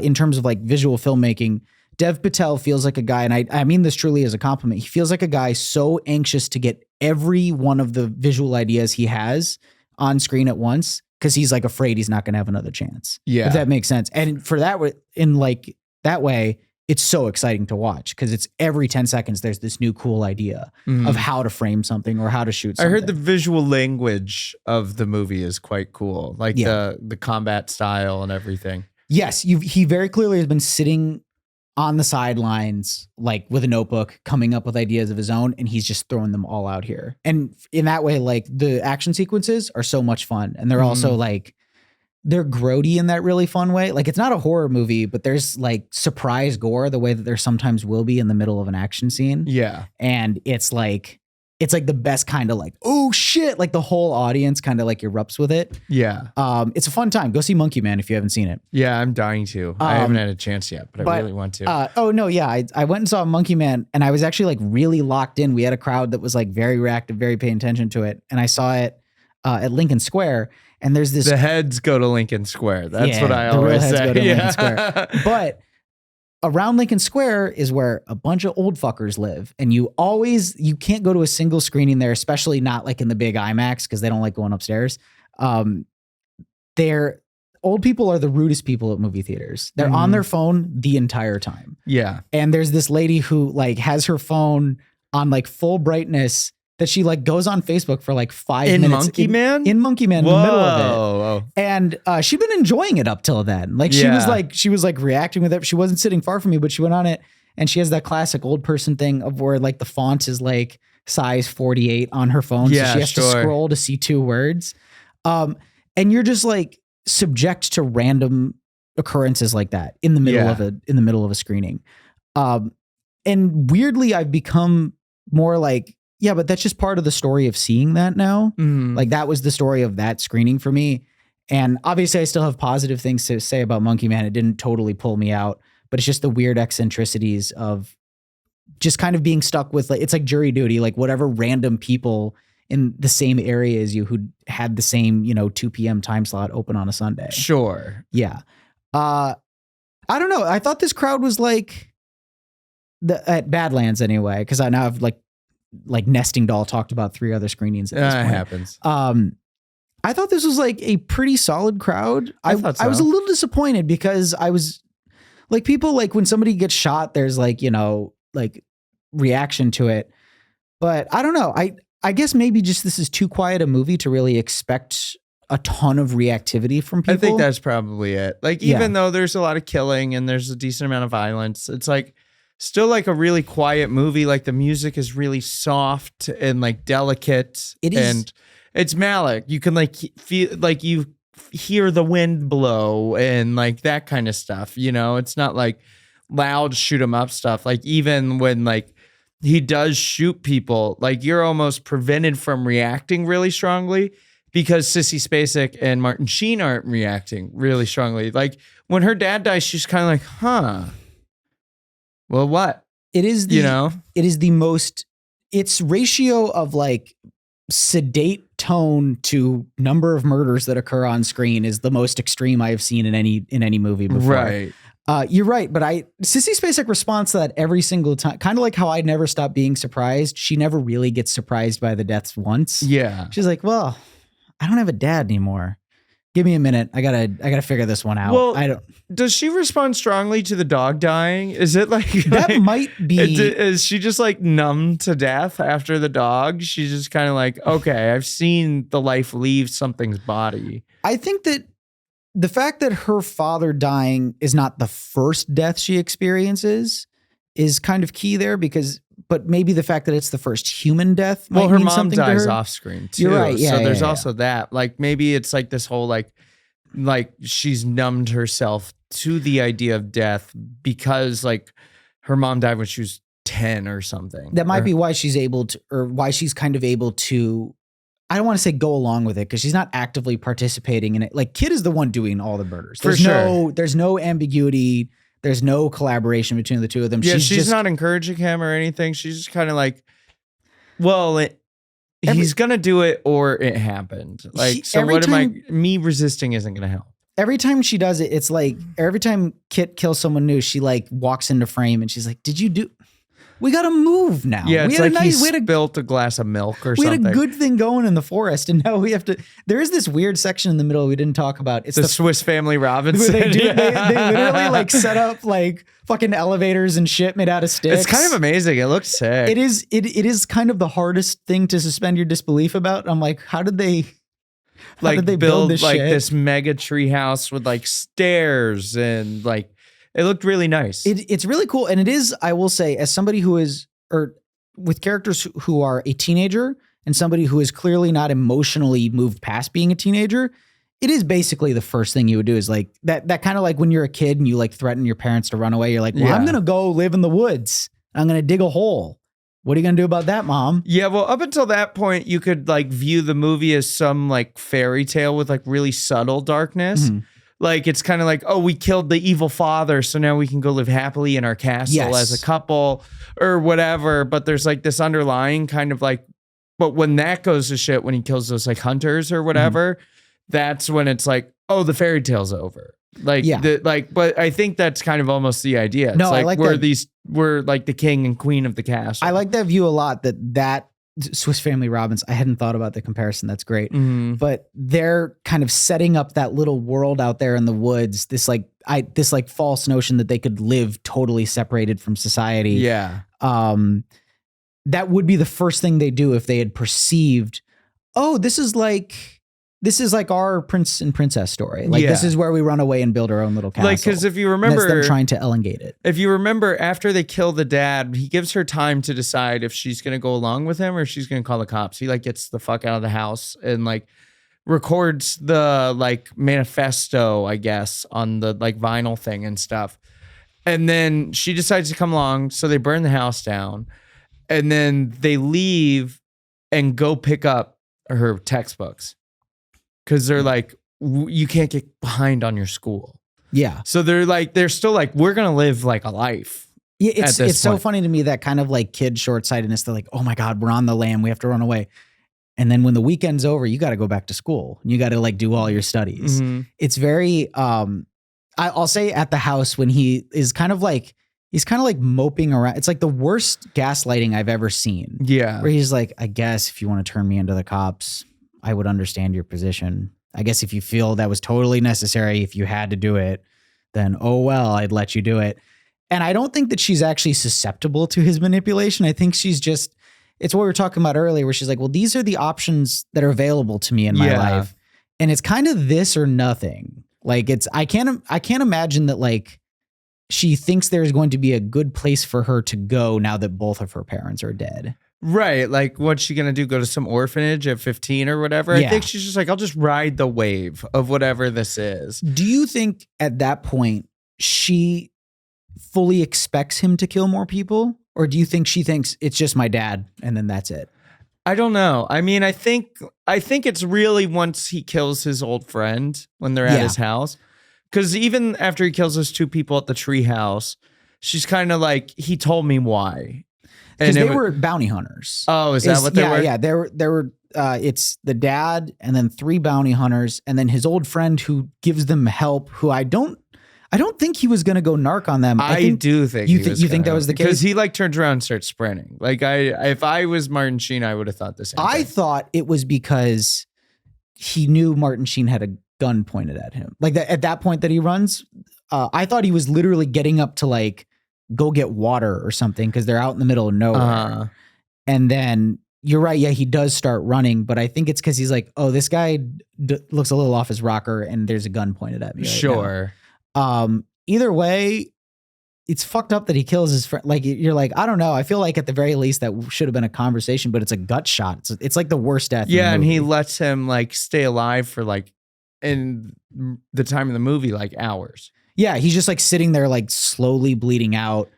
in terms of like visual filmmaking, Dev Patel feels like a guy, and I mean this truly as a compliment, he feels like a guy so anxious to get every one of the visual ideas he has on screen at once, because he's like afraid he's not going to have another chance. Yeah. If that makes sense. And for that, in like that way, it's so exciting to watch because it's every 10 seconds, there's this new cool idea of how to frame something or how to shoot something. I heard the visual language of the movie is quite cool. Like the combat style and everything. Yes. He very clearly has been sitting on the sidelines, like with a notebook, coming up with ideas of his own, and he's just throwing them all out here. And in that way, like the action sequences are so much fun. And they're also like, they're grody in that really fun way. Like it's not a horror movie, but there's like surprise gore the way that there sometimes will be in the middle of an action scene. Yeah. And it's like the best kind of like, oh shit, like the whole audience kind of like erupts with it. Yeah. It's a fun time. Go see Monkey Man if you haven't seen it. Yeah, I'm dying to. I haven't had a chance yet, but I really want to. I went and saw Monkey Man and I was actually like really locked in. We had a crowd that was like very reactive, very paying attention to it. And I saw it at Lincoln Square. And there's this. The heads go to Lincoln Square. That's what I always say. Go to Lincoln Square. But around Lincoln Square is where a bunch of old fuckers live. And you can't go to a single screening there, especially not like in the big IMAX because they don't like going upstairs. Old people are the rudest people at movie theaters. They're on their phone the entire time. Yeah. And there's this lady who like has her phone on like full brightness that she like goes on Facebook for like 5 minutes. In Monkey Man, in the middle of it. And she'd been enjoying it up till then. Like she was like reacting with it. She wasn't sitting far from me, but she went on it and she has that classic old person thing of where like the font is like size 48 on her phone. Yeah, so she has to scroll to see 2 words. And you're just like subject to random occurrences like that in the middle of a screening. And weirdly, I've become more like, yeah, but that's just part of the story of seeing that now. Like that was the story of that screening for me. And obviously I still have positive things to say about Monkey Man. It didn't totally pull me out, but it's just the weird eccentricities of just kind of being stuck with like, it's like jury duty, like whatever random people in the same area as you who had the same, 2 p.m. time slot open on a Sunday. Sure. Yeah. I don't know. I thought this crowd was like at Badlands anyway, because I now have like Nesting Doll talked about 3 other screenings at this point. It happens. I thought this was like a pretty solid crowd. I was a little disappointed because I was like, people like when somebody gets shot, there's like, like reaction to it. But I don't know. I guess maybe just this is too quiet a movie to really expect a ton of reactivity from people. I think that's probably it. Like, even though there's a lot of killing and there's a decent amount of violence, it's like still like a really quiet movie. Like the music is really soft and like delicate. It is. And it's Malick. You can like feel like you hear the wind blow and like that kind of stuff. It's not like loud shoot 'em up stuff. Like even when like he does shoot people, like you're almost prevented from reacting really strongly because Sissy Spacek and Martin Sheen aren't reacting really strongly. Like when her dad dies, she's kind of like, huh, well, what? It is the, you know, it is the most, its ratio of like sedate tone to number of murders that occur on screen is the most extreme I have seen in any movie before. Right. You're right, but Sissy Spacek responds to that every single time. Kind of like how I never stop being surprised. She never really gets surprised by the deaths once. Yeah. She's like, well, I don't have a dad anymore. Give me a minute. I gotta figure this one out. Well, does she respond strongly to the dog dying? Is it like that might be? Is she just like numb to death after the dog? She's just kind of like, okay, I've seen the life leave something's body. I think that the fact that her father dying is not the first death she experiences is kind of key there but maybe the fact that it's the first human death might her mean mom something dies to her. off screen too. You're right. Yeah, so there's yeah. also that. Like maybe it's like this whole like she's numbed herself to the idea of death because like her mom died when she was 10 or something. That might be why she's able to, or why she's kind of able to, I don't want to say go along with it because she's not actively participating in it. Like Kid is the one doing all the murders. There's no ambiguity. There's no collaboration between the two of them. Yeah, she's not encouraging him or anything. She's just kind of like, well, he's going to do it or it happened. Like, me resisting isn't going to help. Every time she does it, it's like, every time Kit kills someone new, she like walks into frame and she's like, we got to move now. Yeah, it's like he spilled a glass of milk or something. We had a good thing going in the forest, and now we have to. There is this weird section in the middle we didn't talk about. It's the Swiss Family Robinson. They literally like set up like fucking elevators and shit made out of sticks. It's kind of amazing. It looks sick. It is. It is kind of the hardest thing to suspend your disbelief about. I'm like, how did they build this like shit? This mega tree house with like stairs and like. It looked really nice. It's really cool. And it is, I will say, as somebody who is, or with characters who are a teenager and somebody who is clearly not emotionally moved past being a teenager, it is basically the first thing you would do is like that kind of like when you're a kid and you like threaten your parents to run away. You're like, well, I'm going to go live in the woods. I'm going to dig a hole. What are you going to do about that, Mom? Yeah, well, up until that point, you could like view the movie as some like fairy tale with like really subtle darkness. Mm-hmm. Like, it's kind of like, oh, we killed the evil father, so now we can go live happily in our castle as a couple or whatever. But there's like this underlying kind of like, but when that goes to shit, when he kills those like hunters or whatever, that's when it's like, oh, the fairy tale's over. Like, but I think that's kind of almost the idea. It's no, like, I like we're like the king and queen of the castle. I like that view a lot, that Swiss Family Robinson. I hadn't thought about the comparison. That's great. Mm-hmm. But they're kind of setting up that little world out there in the woods. This false notion that they could live totally separated from society. Yeah. That would be the first thing they do if they had perceived, oh, this is like our prince and princess story. Like this is where we run away and build our own little castle. Like, because if you remember, that's them trying to elongate it. If you remember, after they kill the dad, he gives her time to decide if she's going to go along with him or if she's going to call the cops. He like gets the fuck out of the house and like records the like manifesto, I guess, on the like vinyl thing and stuff. And then she decides to come along, so they burn the house down, and then they leave and go pick up her textbooks. Because they're like, you can't get behind on your school. Yeah. So they're still like, we're going to live like a life. Yeah, it's so funny to me, that kind of like kid short-sightedness. They're like, oh my God, we're on the lam. We have to run away. And then when the weekend's over, you got to go back to school. You got to like do all your studies. Mm-hmm. It's very, I'll say at the house when he's kind of like moping around. It's like the worst gaslighting I've ever seen. Yeah. Where he's like, I guess if you want to turn me into the cops, I would understand your position. I guess if you feel that was totally necessary, if you had to do it, then, oh, well, I'd let you do it. And I don't think that she's actually susceptible to his manipulation. I think she's just, it's what we were talking about earlier, where she's like, well, these are the options that are available to me in my life. And it's kind of this or nothing. Like I can't imagine that like she thinks there's going to be a good place for her to go now that both of her parents are dead. Right. Like, what's she going to do? Go to some orphanage at 15 or whatever? Yeah. I think she's just like, I'll just ride the wave of whatever this is. Do you think at that point she fully expects him to kill more people? Or do you think she thinks it's just my dad and then that's it? I don't know. I mean, I think it's really once he kills his old friend when they're at his house. Because even after he kills those two people at the tree house, she's kind of like, he told me why. Because they were bounty hunters. Oh, is that what they were? Yeah, there were. It's the dad and then 3 bounty hunters and then his old friend who gives them help. Who I don't think he was going to go narc on them. I do think you think that was the case because he like turns around and starts sprinting. Like if I was Martin Sheen, I would have thought the same. I thought it was because he knew Martin Sheen had a gun pointed at him. Like that at that point that he runs, I thought he was literally getting up to like go get water or something because they're out in the middle of nowhere. And then you're right. Yeah, he does start running, but I think it's because he's like, oh, this guy looks a little off his rocker and there's a gun pointed at me. Sure. Either way, it's fucked up that he kills his friend. Like you're like, I don't know. I feel like at the very least that should have been a conversation, but it's a gut shot. It's like the worst death. Yeah. And he lets him like stay alive for like in the time of the movie, like hours. Yeah, he's just like sitting there, like slowly bleeding out,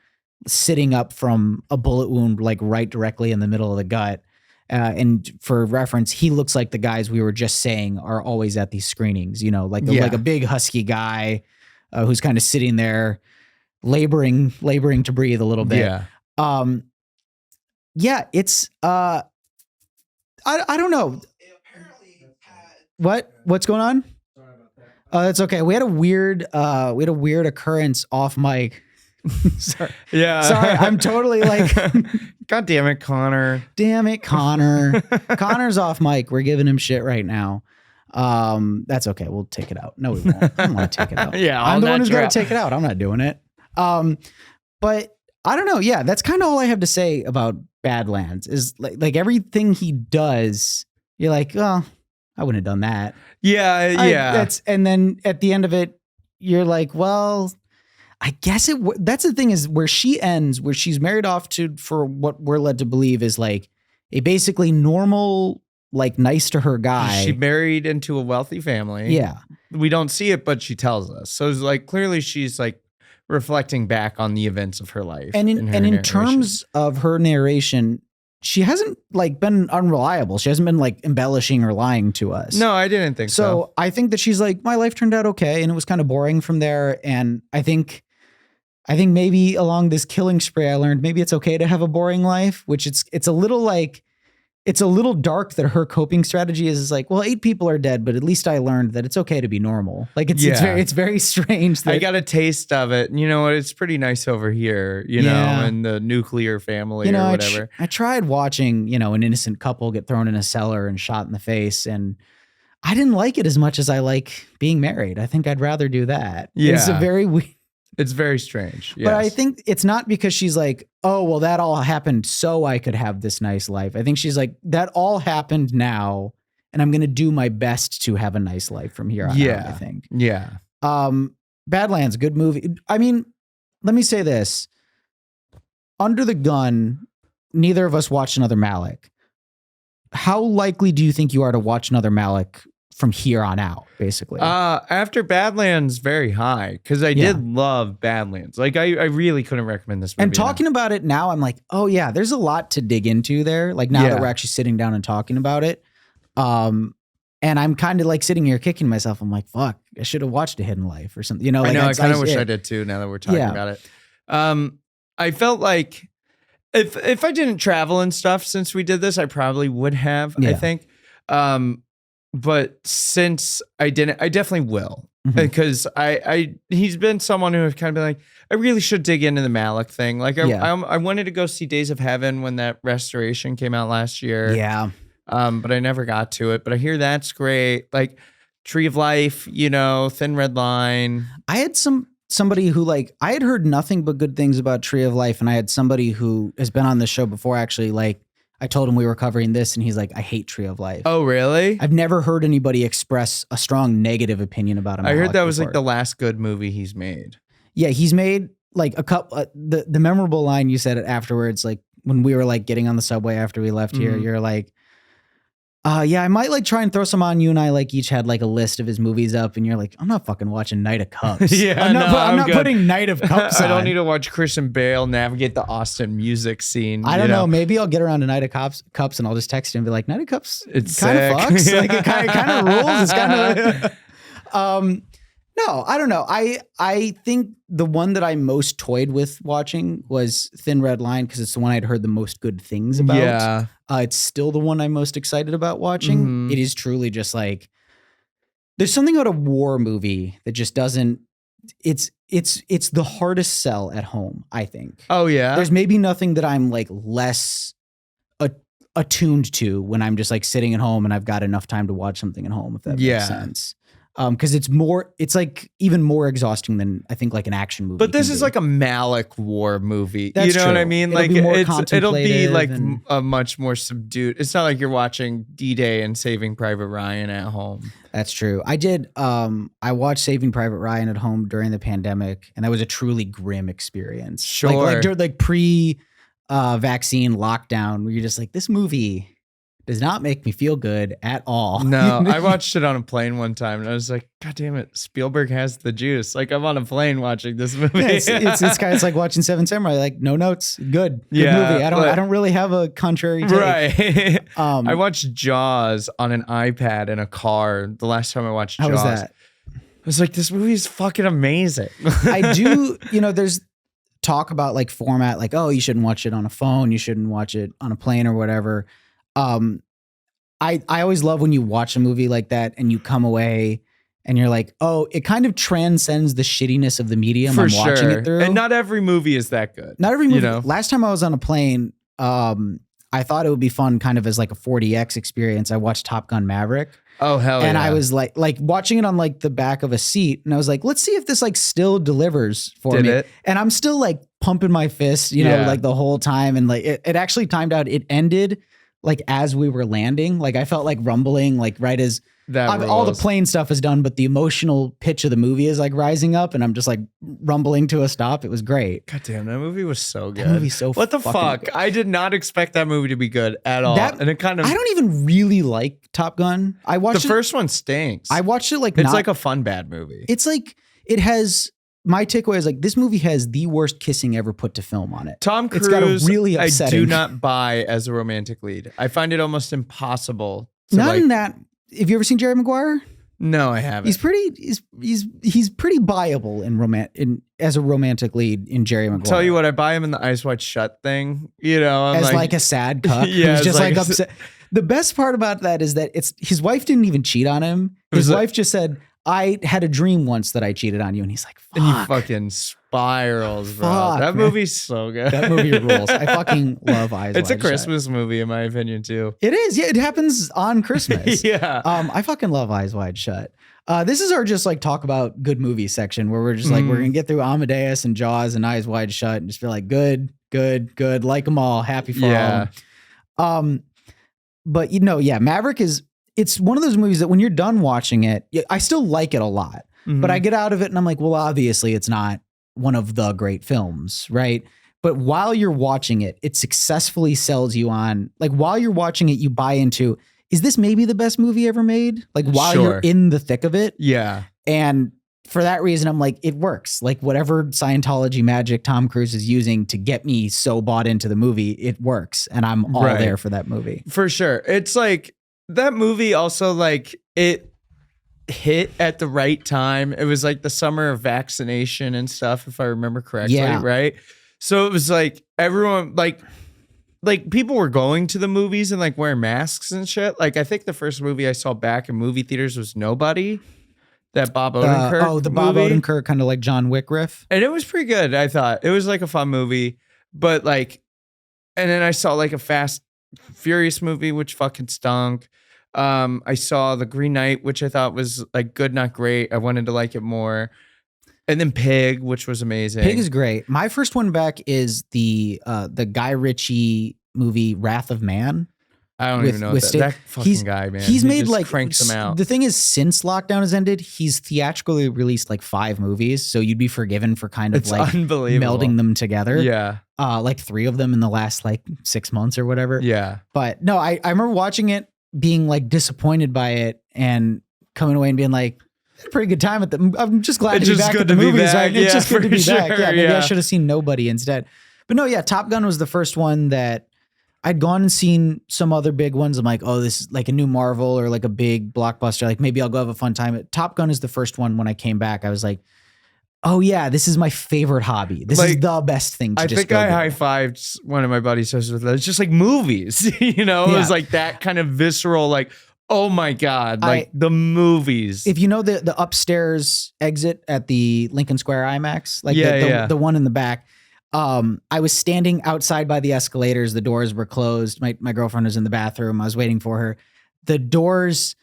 sitting up from a bullet wound, like right directly in the middle of the gut. And for reference, he looks like the guys we were just saying are always at these screenings, you know, like like a big husky guy who's kind of sitting there laboring to breathe a little bit. Yeah. Yeah, it's I don't know. What's going on? That's okay. We had a weird occurrence off mic. Sorry. Yeah. Sorry. I'm totally like, God damn it, Connor. Damn it, Connor. Connor's off mic. We're giving him shit right now. That's okay. We'll take it out. No, we won't. I don't want to take it out. Yeah. I'm the one who's going to take it out. I'm not doing it. But I don't know. Yeah. That's kind of all I have to say about Badlands is like everything he does. You're like, oh, I wouldn't have done that. Yeah. Yeah. And then at the end of it, you're like, well, I guess that's the thing is where she ends, where she's married off to, for what we're led to believe is like a basically normal, like nice to her guy. She married into a wealthy family. Yeah. We don't see it, but she tells us. So it's like, clearly she's like reflecting back on the events of her life. And in terms of her narration, she hasn't like been unreliable. She hasn't been like embellishing or lying to us. No, I didn't think so. So I think that she's like, my life turned out okay. And it was kind of boring from there. And I think maybe along this killing spree, I learned maybe it's okay to have a boring life, which it's a little like, it's a little dark that her coping strategy is like, well, 8 people are dead, but at least I learned that it's okay to be normal. Like it's very strange. That, I got a taste of it. And you know what? It's pretty nice over here, you know, in the nuclear family or whatever. I tried watching, an innocent couple get thrown in a cellar and shot in the face. And I didn't like it as much as I like being married. I think I'd rather do that. Yeah. It's a very weird. It's very strange. Yes. But I think it's not because she's like, oh, well, that all happened so I could have this nice life. I think she's like, that all happened now, and I'm going to do my best to have a nice life from here on out, I think. Yeah. Badlands, good movie. I mean, let me say this. Under the Gun, neither of us watched another Malick. How likely do you think you are to watch another Malick from here on out, basically? After Badlands, very high, because I did love Badlands. Like I really couldn't recommend this movie. And talking about it now, I'm like, oh yeah, there's a lot to dig into there. Like now that we're actually sitting down and talking about it. And I'm kind of like sitting here kicking myself. I'm like, fuck, I should have watched A Hidden Life or something. I know, I kind of wish I did too, now that we're talking about it. I felt like if I didn't travel and stuff since we did this, I probably would have, I think. But since I didn't, I definitely will, because he's been someone who have kind of been like, I really should dig into the Malick thing. Like I wanted to go see Days of Heaven when that restoration came out last year. Yeah. But I never got to it, but I hear that's great. Like Tree of Life, Thin Red Line. I had somebody who I had heard nothing but good things about Tree of Life. And I had somebody who has been on the show before, actually, I told him we were covering this and he's like, I hate Tree of Life. Oh, really? I've never heard anybody express a strong negative opinion about him. I heard that was the last good movie he's made. Yeah, he's made a couple, the memorable line you said it afterwards, when we were getting on the subway after we left here, you're like, Yeah, I might like try and throw some on. You and I like each had like a list of his movies up, and you're like, I'm not fucking watching Knight of Cups. Yeah, I'm not good. putting Knight of Cups on. I don't need to watch Christian Bale navigate the Austin music scene. I don't know. Maybe I'll get around to Knight of Cups and I'll just text him and be like, Knight of Cups, it's kind of fucks. Like it kind of rules. It's kind of. No, I don't know. I think the one that I most toyed with watching was Thin Red Line because it's the one I'd heard the most good things about. Yeah. It's still the one I'm most excited about watching. Mhm. It is truly just like there's something about a war movie that just doesn't. It's the hardest sell at home, I think. Oh yeah. There's maybe nothing that I'm like less attuned to when I'm just like sitting at home and I've got enough time to watch something at home, if that makes sense. Because it's like even more exhausting than I think like an action movie. But this is like a Malick war movie. That's you know true. what I mean? It'll Like be more it'll be like contemplative a much more subdued. It's not like you're watching D-Day and Saving Private Ryan at home. That's true. I did. I watched Saving Private Ryan at home during the pandemic, and that was a truly grim experience. Sure. Like pre vaccine lockdown, where you're just like, this movie does not make me feel good at all. No, I watched it on a plane one time and I was like, God damn it, Spielberg has the juice. Like I'm on a plane watching this movie. Yeah, it's kind of like watching Seven Samurai. Like no notes, good movie. I don't really have a contrary take. Right. I watched Jaws on an iPad in a car the last time I watched Jaws. How was that? I was like, this movie is fucking amazing. I do, there's talk about like format, like, oh, you shouldn't watch it on a phone, you shouldn't watch it on a plane or whatever. I always love when you watch a movie like that and you come away and you're like, oh, it kind of transcends the shittiness of the medium I'm watching it through. And not every movie is that good. Not every movie. Last time I was on a plane, I thought it would be fun kind of as like a 4DX experience. I watched Top Gun Maverick. Oh, hell yeah. And I was like watching it on like the back of a seat. And I was like, let's see if this like still delivers for me. It? And I'm still like pumping my fist, like the whole time. And like, it actually timed out. It ended like as we were landing. Like I felt like rumbling, like right as all the plane stuff is done, but the emotional pitch of the movie is like rising up and I'm just like rumbling to a stop. It was great. God damn, that movie was so good. That movie's so What the fuck? good. I did not expect that movie to be good at all. And it kind of... I don't even really like Top Gun. I watched the first one stinks. I watched it like... It's like a fun bad movie. It's like, it has... My takeaway is like, this movie has the worst kissing ever put to film on it. Tom Cruise, it's got a really upsetting... I do not buy as a romantic lead. I find it almost impossible. Not in that... Have you ever seen Jerry Maguire? No, I haven't. He's pretty buyable as a romantic lead in Jerry Maguire. Tell you what, I buy him in the Eyes Wide Shut thing. I'm as like a sad cuck. Yeah, who's just like upset. The best part about that is that his wife didn't even cheat on him. His wife just said, I had a dream once that I cheated on you. And he's like, fuck. And he fucking spirals, bro. Fuck, that man. movie's so good. That movie rules. I fucking love Eyes Wide Shut. It's a Christmas movie, in my opinion, too. It is. Yeah, it happens on Christmas. Yeah. I fucking love Eyes Wide Shut. This is our just like talk about good movies section where we're just like, we're going to get through Amadeus and Jaws and Eyes Wide Shut and just feel like good, like them all, happy for all. But Maverick it's one of those movies that when you're done watching it, I still like it a lot, but I get out of it and I'm like, well, obviously it's not one of the great films, right? But while you're watching it, it successfully sells you on, like while you're watching it, you buy into, is this maybe the best movie ever made? Like while you're in the thick of it. Yeah. And for that reason, I'm like, it works. Like whatever Scientology magic Tom Cruise is using to get me so bought into the movie, it works. And I'm all there for that movie. For sure. It's like that movie also like it hit at the right time. It was like the summer of vaccination and stuff, if I remember correctly. Yeah. Right. So it was like everyone like people were going to the movies and like wearing masks and shit. Like I think the first movie I saw back in movie theaters was Nobody. That Bob Odenkirk Bob Odenkirk kind of like John Wick riff. And it was pretty good, I thought. It was like a fun movie. But like, and then I saw like a Fast Furious movie, which fucking stunk. I saw The Green Knight, which I thought was like good, not great. I wanted to like it more. And then Pig, which was amazing. Pig is great. My first one back is the Guy Ritchie movie Wrath of Man. I don't even know that fucking guy, man. He's made just like cranks them out. The thing is, since lockdown has ended, he's theatrically released like 5 movies, so you'd be forgiven for kind of like melding them together. Yeah, like 3 of them in the last like 6 months or whatever. Yeah, but no, I remember watching it being like disappointed by it and coming away and being like, "Had a pretty good time at the." I'm just glad to be back at the movies. Right? It's just good to be back. Yeah, maybe I should have seen Nobody instead. But no, yeah, Top Gun was the first one that I'd gone and seen some other big ones. I'm like, oh, this is like a new Marvel or like a big blockbuster. Like maybe I'll go have a fun time. Top Gun is the first one. When I came back, I was like, oh yeah, this is my favorite hobby. This is the best thing to just go do. I high-fived one of my buddies with that. It's just like movies, you know? It was like that kind of visceral, like, oh my God, like the movies. If you know the upstairs exit at the Lincoln Square IMAX, like the one in the back, I was standing outside by the escalators. The doors were closed. My girlfriend was in the bathroom. I was waiting for her. The doors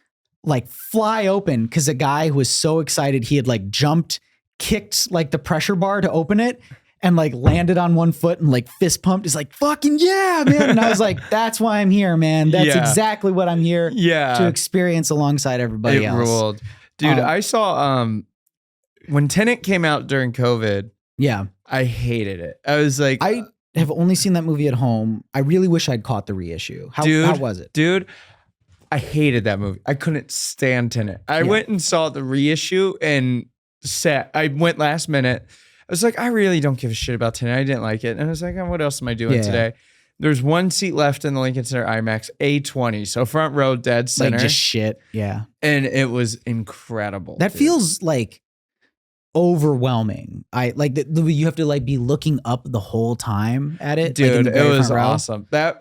like fly open because a guy who was so excited, he had like jumped, kicked like the pressure bar to open it and like landed on one foot and like fist pumped. He's like, fucking yeah, man. And I was like, that's why I'm here, man. That's exactly what I'm here to experience alongside everybody else. It ruled. Dude, I saw when Tenet came out during COVID. Yeah. I hated it. I was like, I have only seen that movie at home. I really wish I'd caught the reissue. How was it? Dude, I hated that movie. I couldn't stand Tenet. I went and saw the reissue and I went last minute. I was like, I really don't give a shit about Tenet. I didn't like it. And I was like, oh, what else am I doing today? There's one seat left in the Lincoln Center IMAX, A20. So front row, dead center. Like just shit. Yeah. And it was incredible. That feels like overwhelming. I like that you have to like be looking up the whole time at it. Dude, like it was awesome. That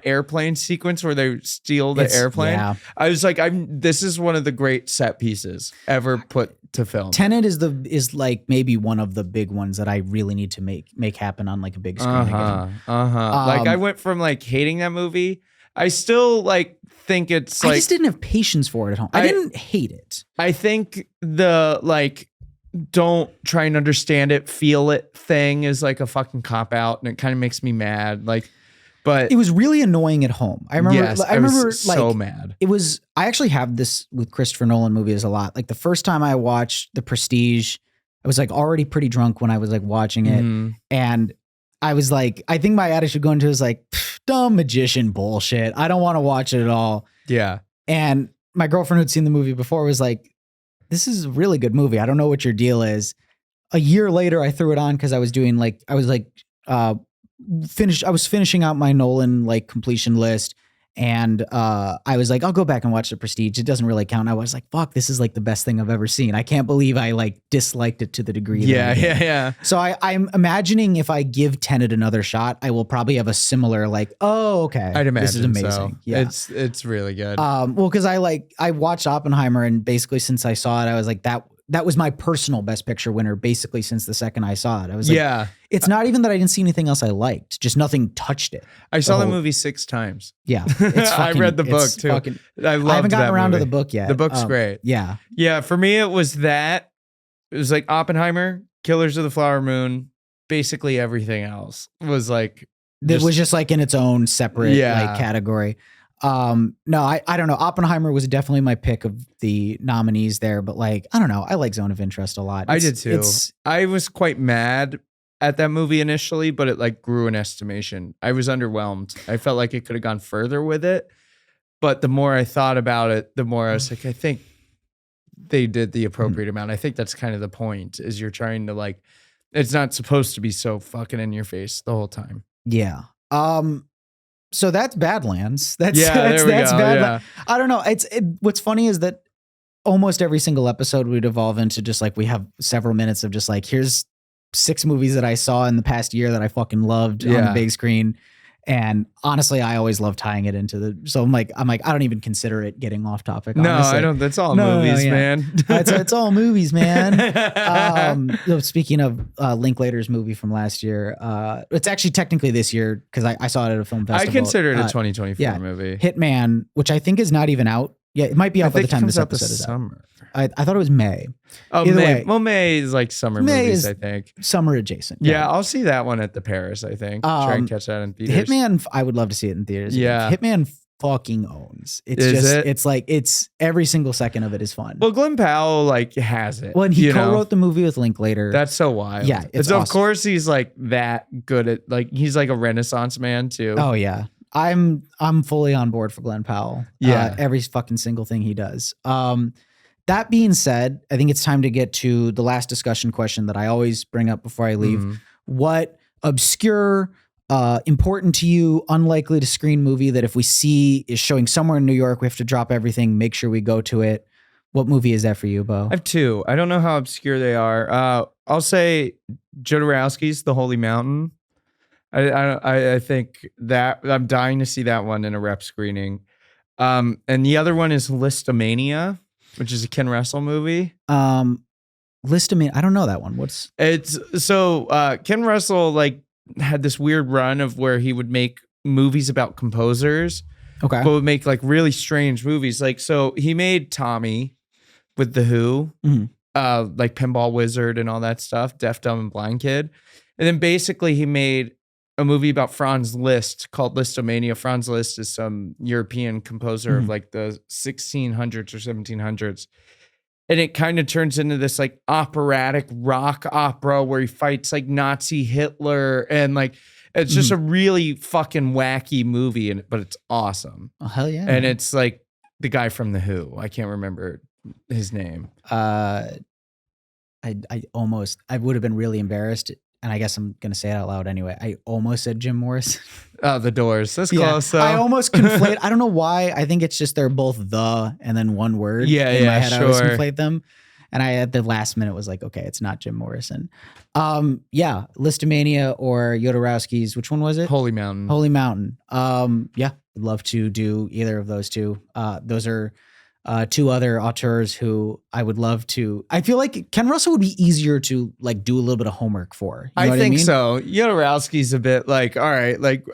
airplane sequence where they steal the airplane. Yeah. I was like, this is one of the great set pieces ever put to film. Tenet is like maybe one of the big ones that I really need to make happen on like a big screen again. Like I went from like hating that movie. I still like think it's like, I just didn't have patience for it at home. I didn't hate it. I think the like don't try and understand it, feel it thing is like a fucking cop out, and it kind of makes me mad. Like, but it was really annoying at home. I remember. Yes, I remember so mad. It was. I actually have this with Christopher Nolan movies a lot. Like the first time I watched The Prestige, I was like already pretty drunk when I was like watching it, and I was like, I think my attitude going to is like, dumb magician bullshit. I don't want to watch it at all. Yeah. And my girlfriend who'd seen the movie before was like, this is a really good movie. I don't know what your deal is. A year later, I threw it on because I was doing like, I was finishing out my Nolan like completion list. And I was like, I'll go back and watch The Prestige. It doesn't really count. I was like, fuck, this is like the best thing I've ever seen. I can't believe I like disliked it to the degree. Yeah. So I'm imagining if I give Tenet another shot, I will probably have a similar like, oh, okay. I'd imagine this is amazing. So. Yeah. It's really good. Well, because I watched Oppenheimer, and basically since I saw it, I was like, that was my personal Best Picture winner basically since the second I saw it. I was like, it's not even that I didn't see anything else I liked, just nothing touched it. I saw the movie 6 times. Yeah. It's I read the book too. I haven't gotten around to the book yet. The book's great. Yeah. Yeah. For me, it was that. It was like Oppenheimer, Killers of the Flower Moon, basically everything else was like. It was just like in its own separate like category. No, I don't know. Oppenheimer was definitely my pick of the nominees there, but like, I don't know. I like Zone of Interest a lot. I did too. I was quite mad at that movie initially, but it like grew in estimation. I was underwhelmed. I felt like it could have gone further with it. But the more I thought about it, the more I was like, I think they did the appropriate amount. I think that's kind of the point, is you're trying to like, it's not supposed to be so fucking in your face the whole time. Yeah. So that's Badlands. That's Badlands. Yeah. I don't know. What's funny is that almost every single episode would evolve into just like, we have several minutes of just like, here's 6 movies that I saw in the past year that I fucking loved on the big screen. And honestly, I always love tying it into so I'm like, I don't even consider it getting off topic. No, honestly. I don't. That's all movies, man. It's all movies, man. Speaking of Linklater's movie from last year, it's actually technically this year because I saw it at a film festival. I consider it a 2024 movie. Hitman, which I think is not even out. Yeah, it might be out by the time this episode is out. I thought it was May. Oh, Either May. Way, well, May is like summer movies, I think. Summer adjacent. Yeah, I'll see that one at the Paris, I think. Try and catch that in theaters. Hitman, I would love to see it in theaters. Yeah. Hitman fucking owns. It's like, it's every single second of it is fun. Well, Glenn Powell like has it. Well, and he co-wrote the movie with Linklater. That's so wild. Yeah, it's awesome. awesome. Of course he's like that good at, like, he's like a Renaissance man too. Oh yeah. I'm fully on board for Glenn Powell. Yeah. Every fucking single thing he does. That being said, I think it's time to get to the last discussion question that I always bring up before I leave. Mhm. What obscure, important to you, unlikely to screen movie that if we see is showing somewhere in New York, we have to drop everything, make sure we go to it. What movie is that for you, Bo? I have two. I don't know how obscure they are. I'll say Jodorowsky's The Holy Mountain. I think that I'm dying to see that one in a rep screening. And the other one is Listomania, which is a Ken Russell movie. Listomania, I don't know that one. Ken Russell like had this weird run of where he would make movies about composers, Okay. but would make like really strange movies. Like, so he made Tommy with The Who, like Pinball Wizard and all that stuff, Deaf, Dumb, and Blind Kid. And then basically he made a movie about Franz Liszt called Listomania. Franz Liszt is some European composer of like the 1600s or 1700s. And it kind of turns into this like operatic rock opera where he fights like Nazi Hitler. And like, it's just a really fucking wacky movie, but it's awesome. Oh, hell yeah. And it's like the guy from The Who. I can't remember his name. I would have been really embarrassed, and I guess I'm gonna say it out loud anyway. I almost said Jim Morrison. Oh, The Doors. That's close. Though. I almost conflate. I don't know why. I think it's just they're both the and then one word. Yeah, in my head, sure. I always conflate them, and I at the last minute was like, okay, it's not Jim Morrison. Listomania or Jodorowsky's. Which one was it? Holy Mountain. Holy Mountain. I'd love to do either of those two. Those are two other auteurs who I would love to. I feel like Ken Russell would be easier to like do a little bit of homework for. You know I think mean? so. Jodorowsky's a bit like, all right, like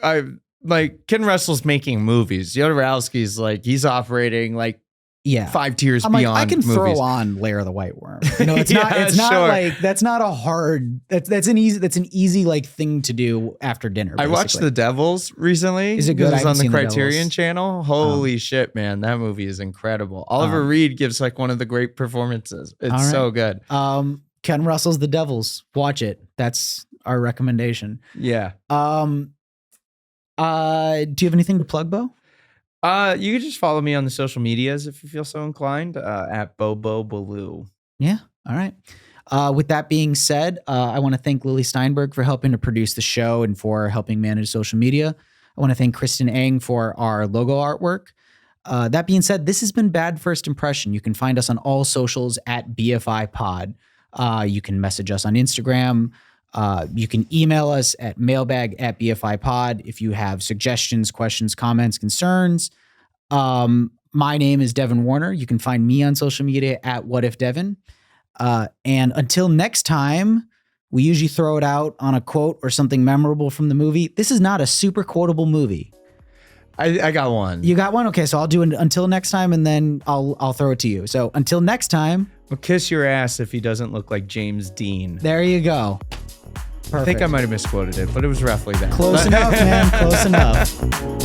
Ken Russell's making movies. Jodorowsky's like he's operating like 5 tiers beyond. Like, I can movies. throw on Lair of the White Worm. You know, it's not sure. like that's not a hard. That's an easy like thing to do after dinner. I watched The Devils recently. Is it good? It was on the The Criterion Devils. channel. Holy shit, man. That movie is incredible. Oliver Reed gives like one of the great performances. It's so good. Ken Russell's The Devils. Watch it. That's our recommendation. Yeah. Do you have anything to plug, Bo? You can just follow me on the social medias if you feel so inclined, at Bo Ballew. Yeah. All right. With that being said, I want to thank Lily Steinberg for helping to produce the show and for helping manage social media. I want to thank Kristen Eng for our logo artwork. That being said, this has been Bad First Impression. You can find us on all socials at BFI Pod. You can message us on Instagram. You can email us at mailbag@bfipod if you have suggestions, questions, comments, concerns. My name is Devin Warner. You can find me on social media at WhatIfDevin. And until next time, we usually throw it out on a quote or something memorable from the movie. This is not a super quotable movie. I got one. You got one? Okay, so I'll do it until next time, and then I'll throw it to you. So until next time. Well, kiss your ass if he doesn't look like James Dean. There you go. Perfect. I think I might have misquoted it, but it was roughly that. Close enough, man. Close enough.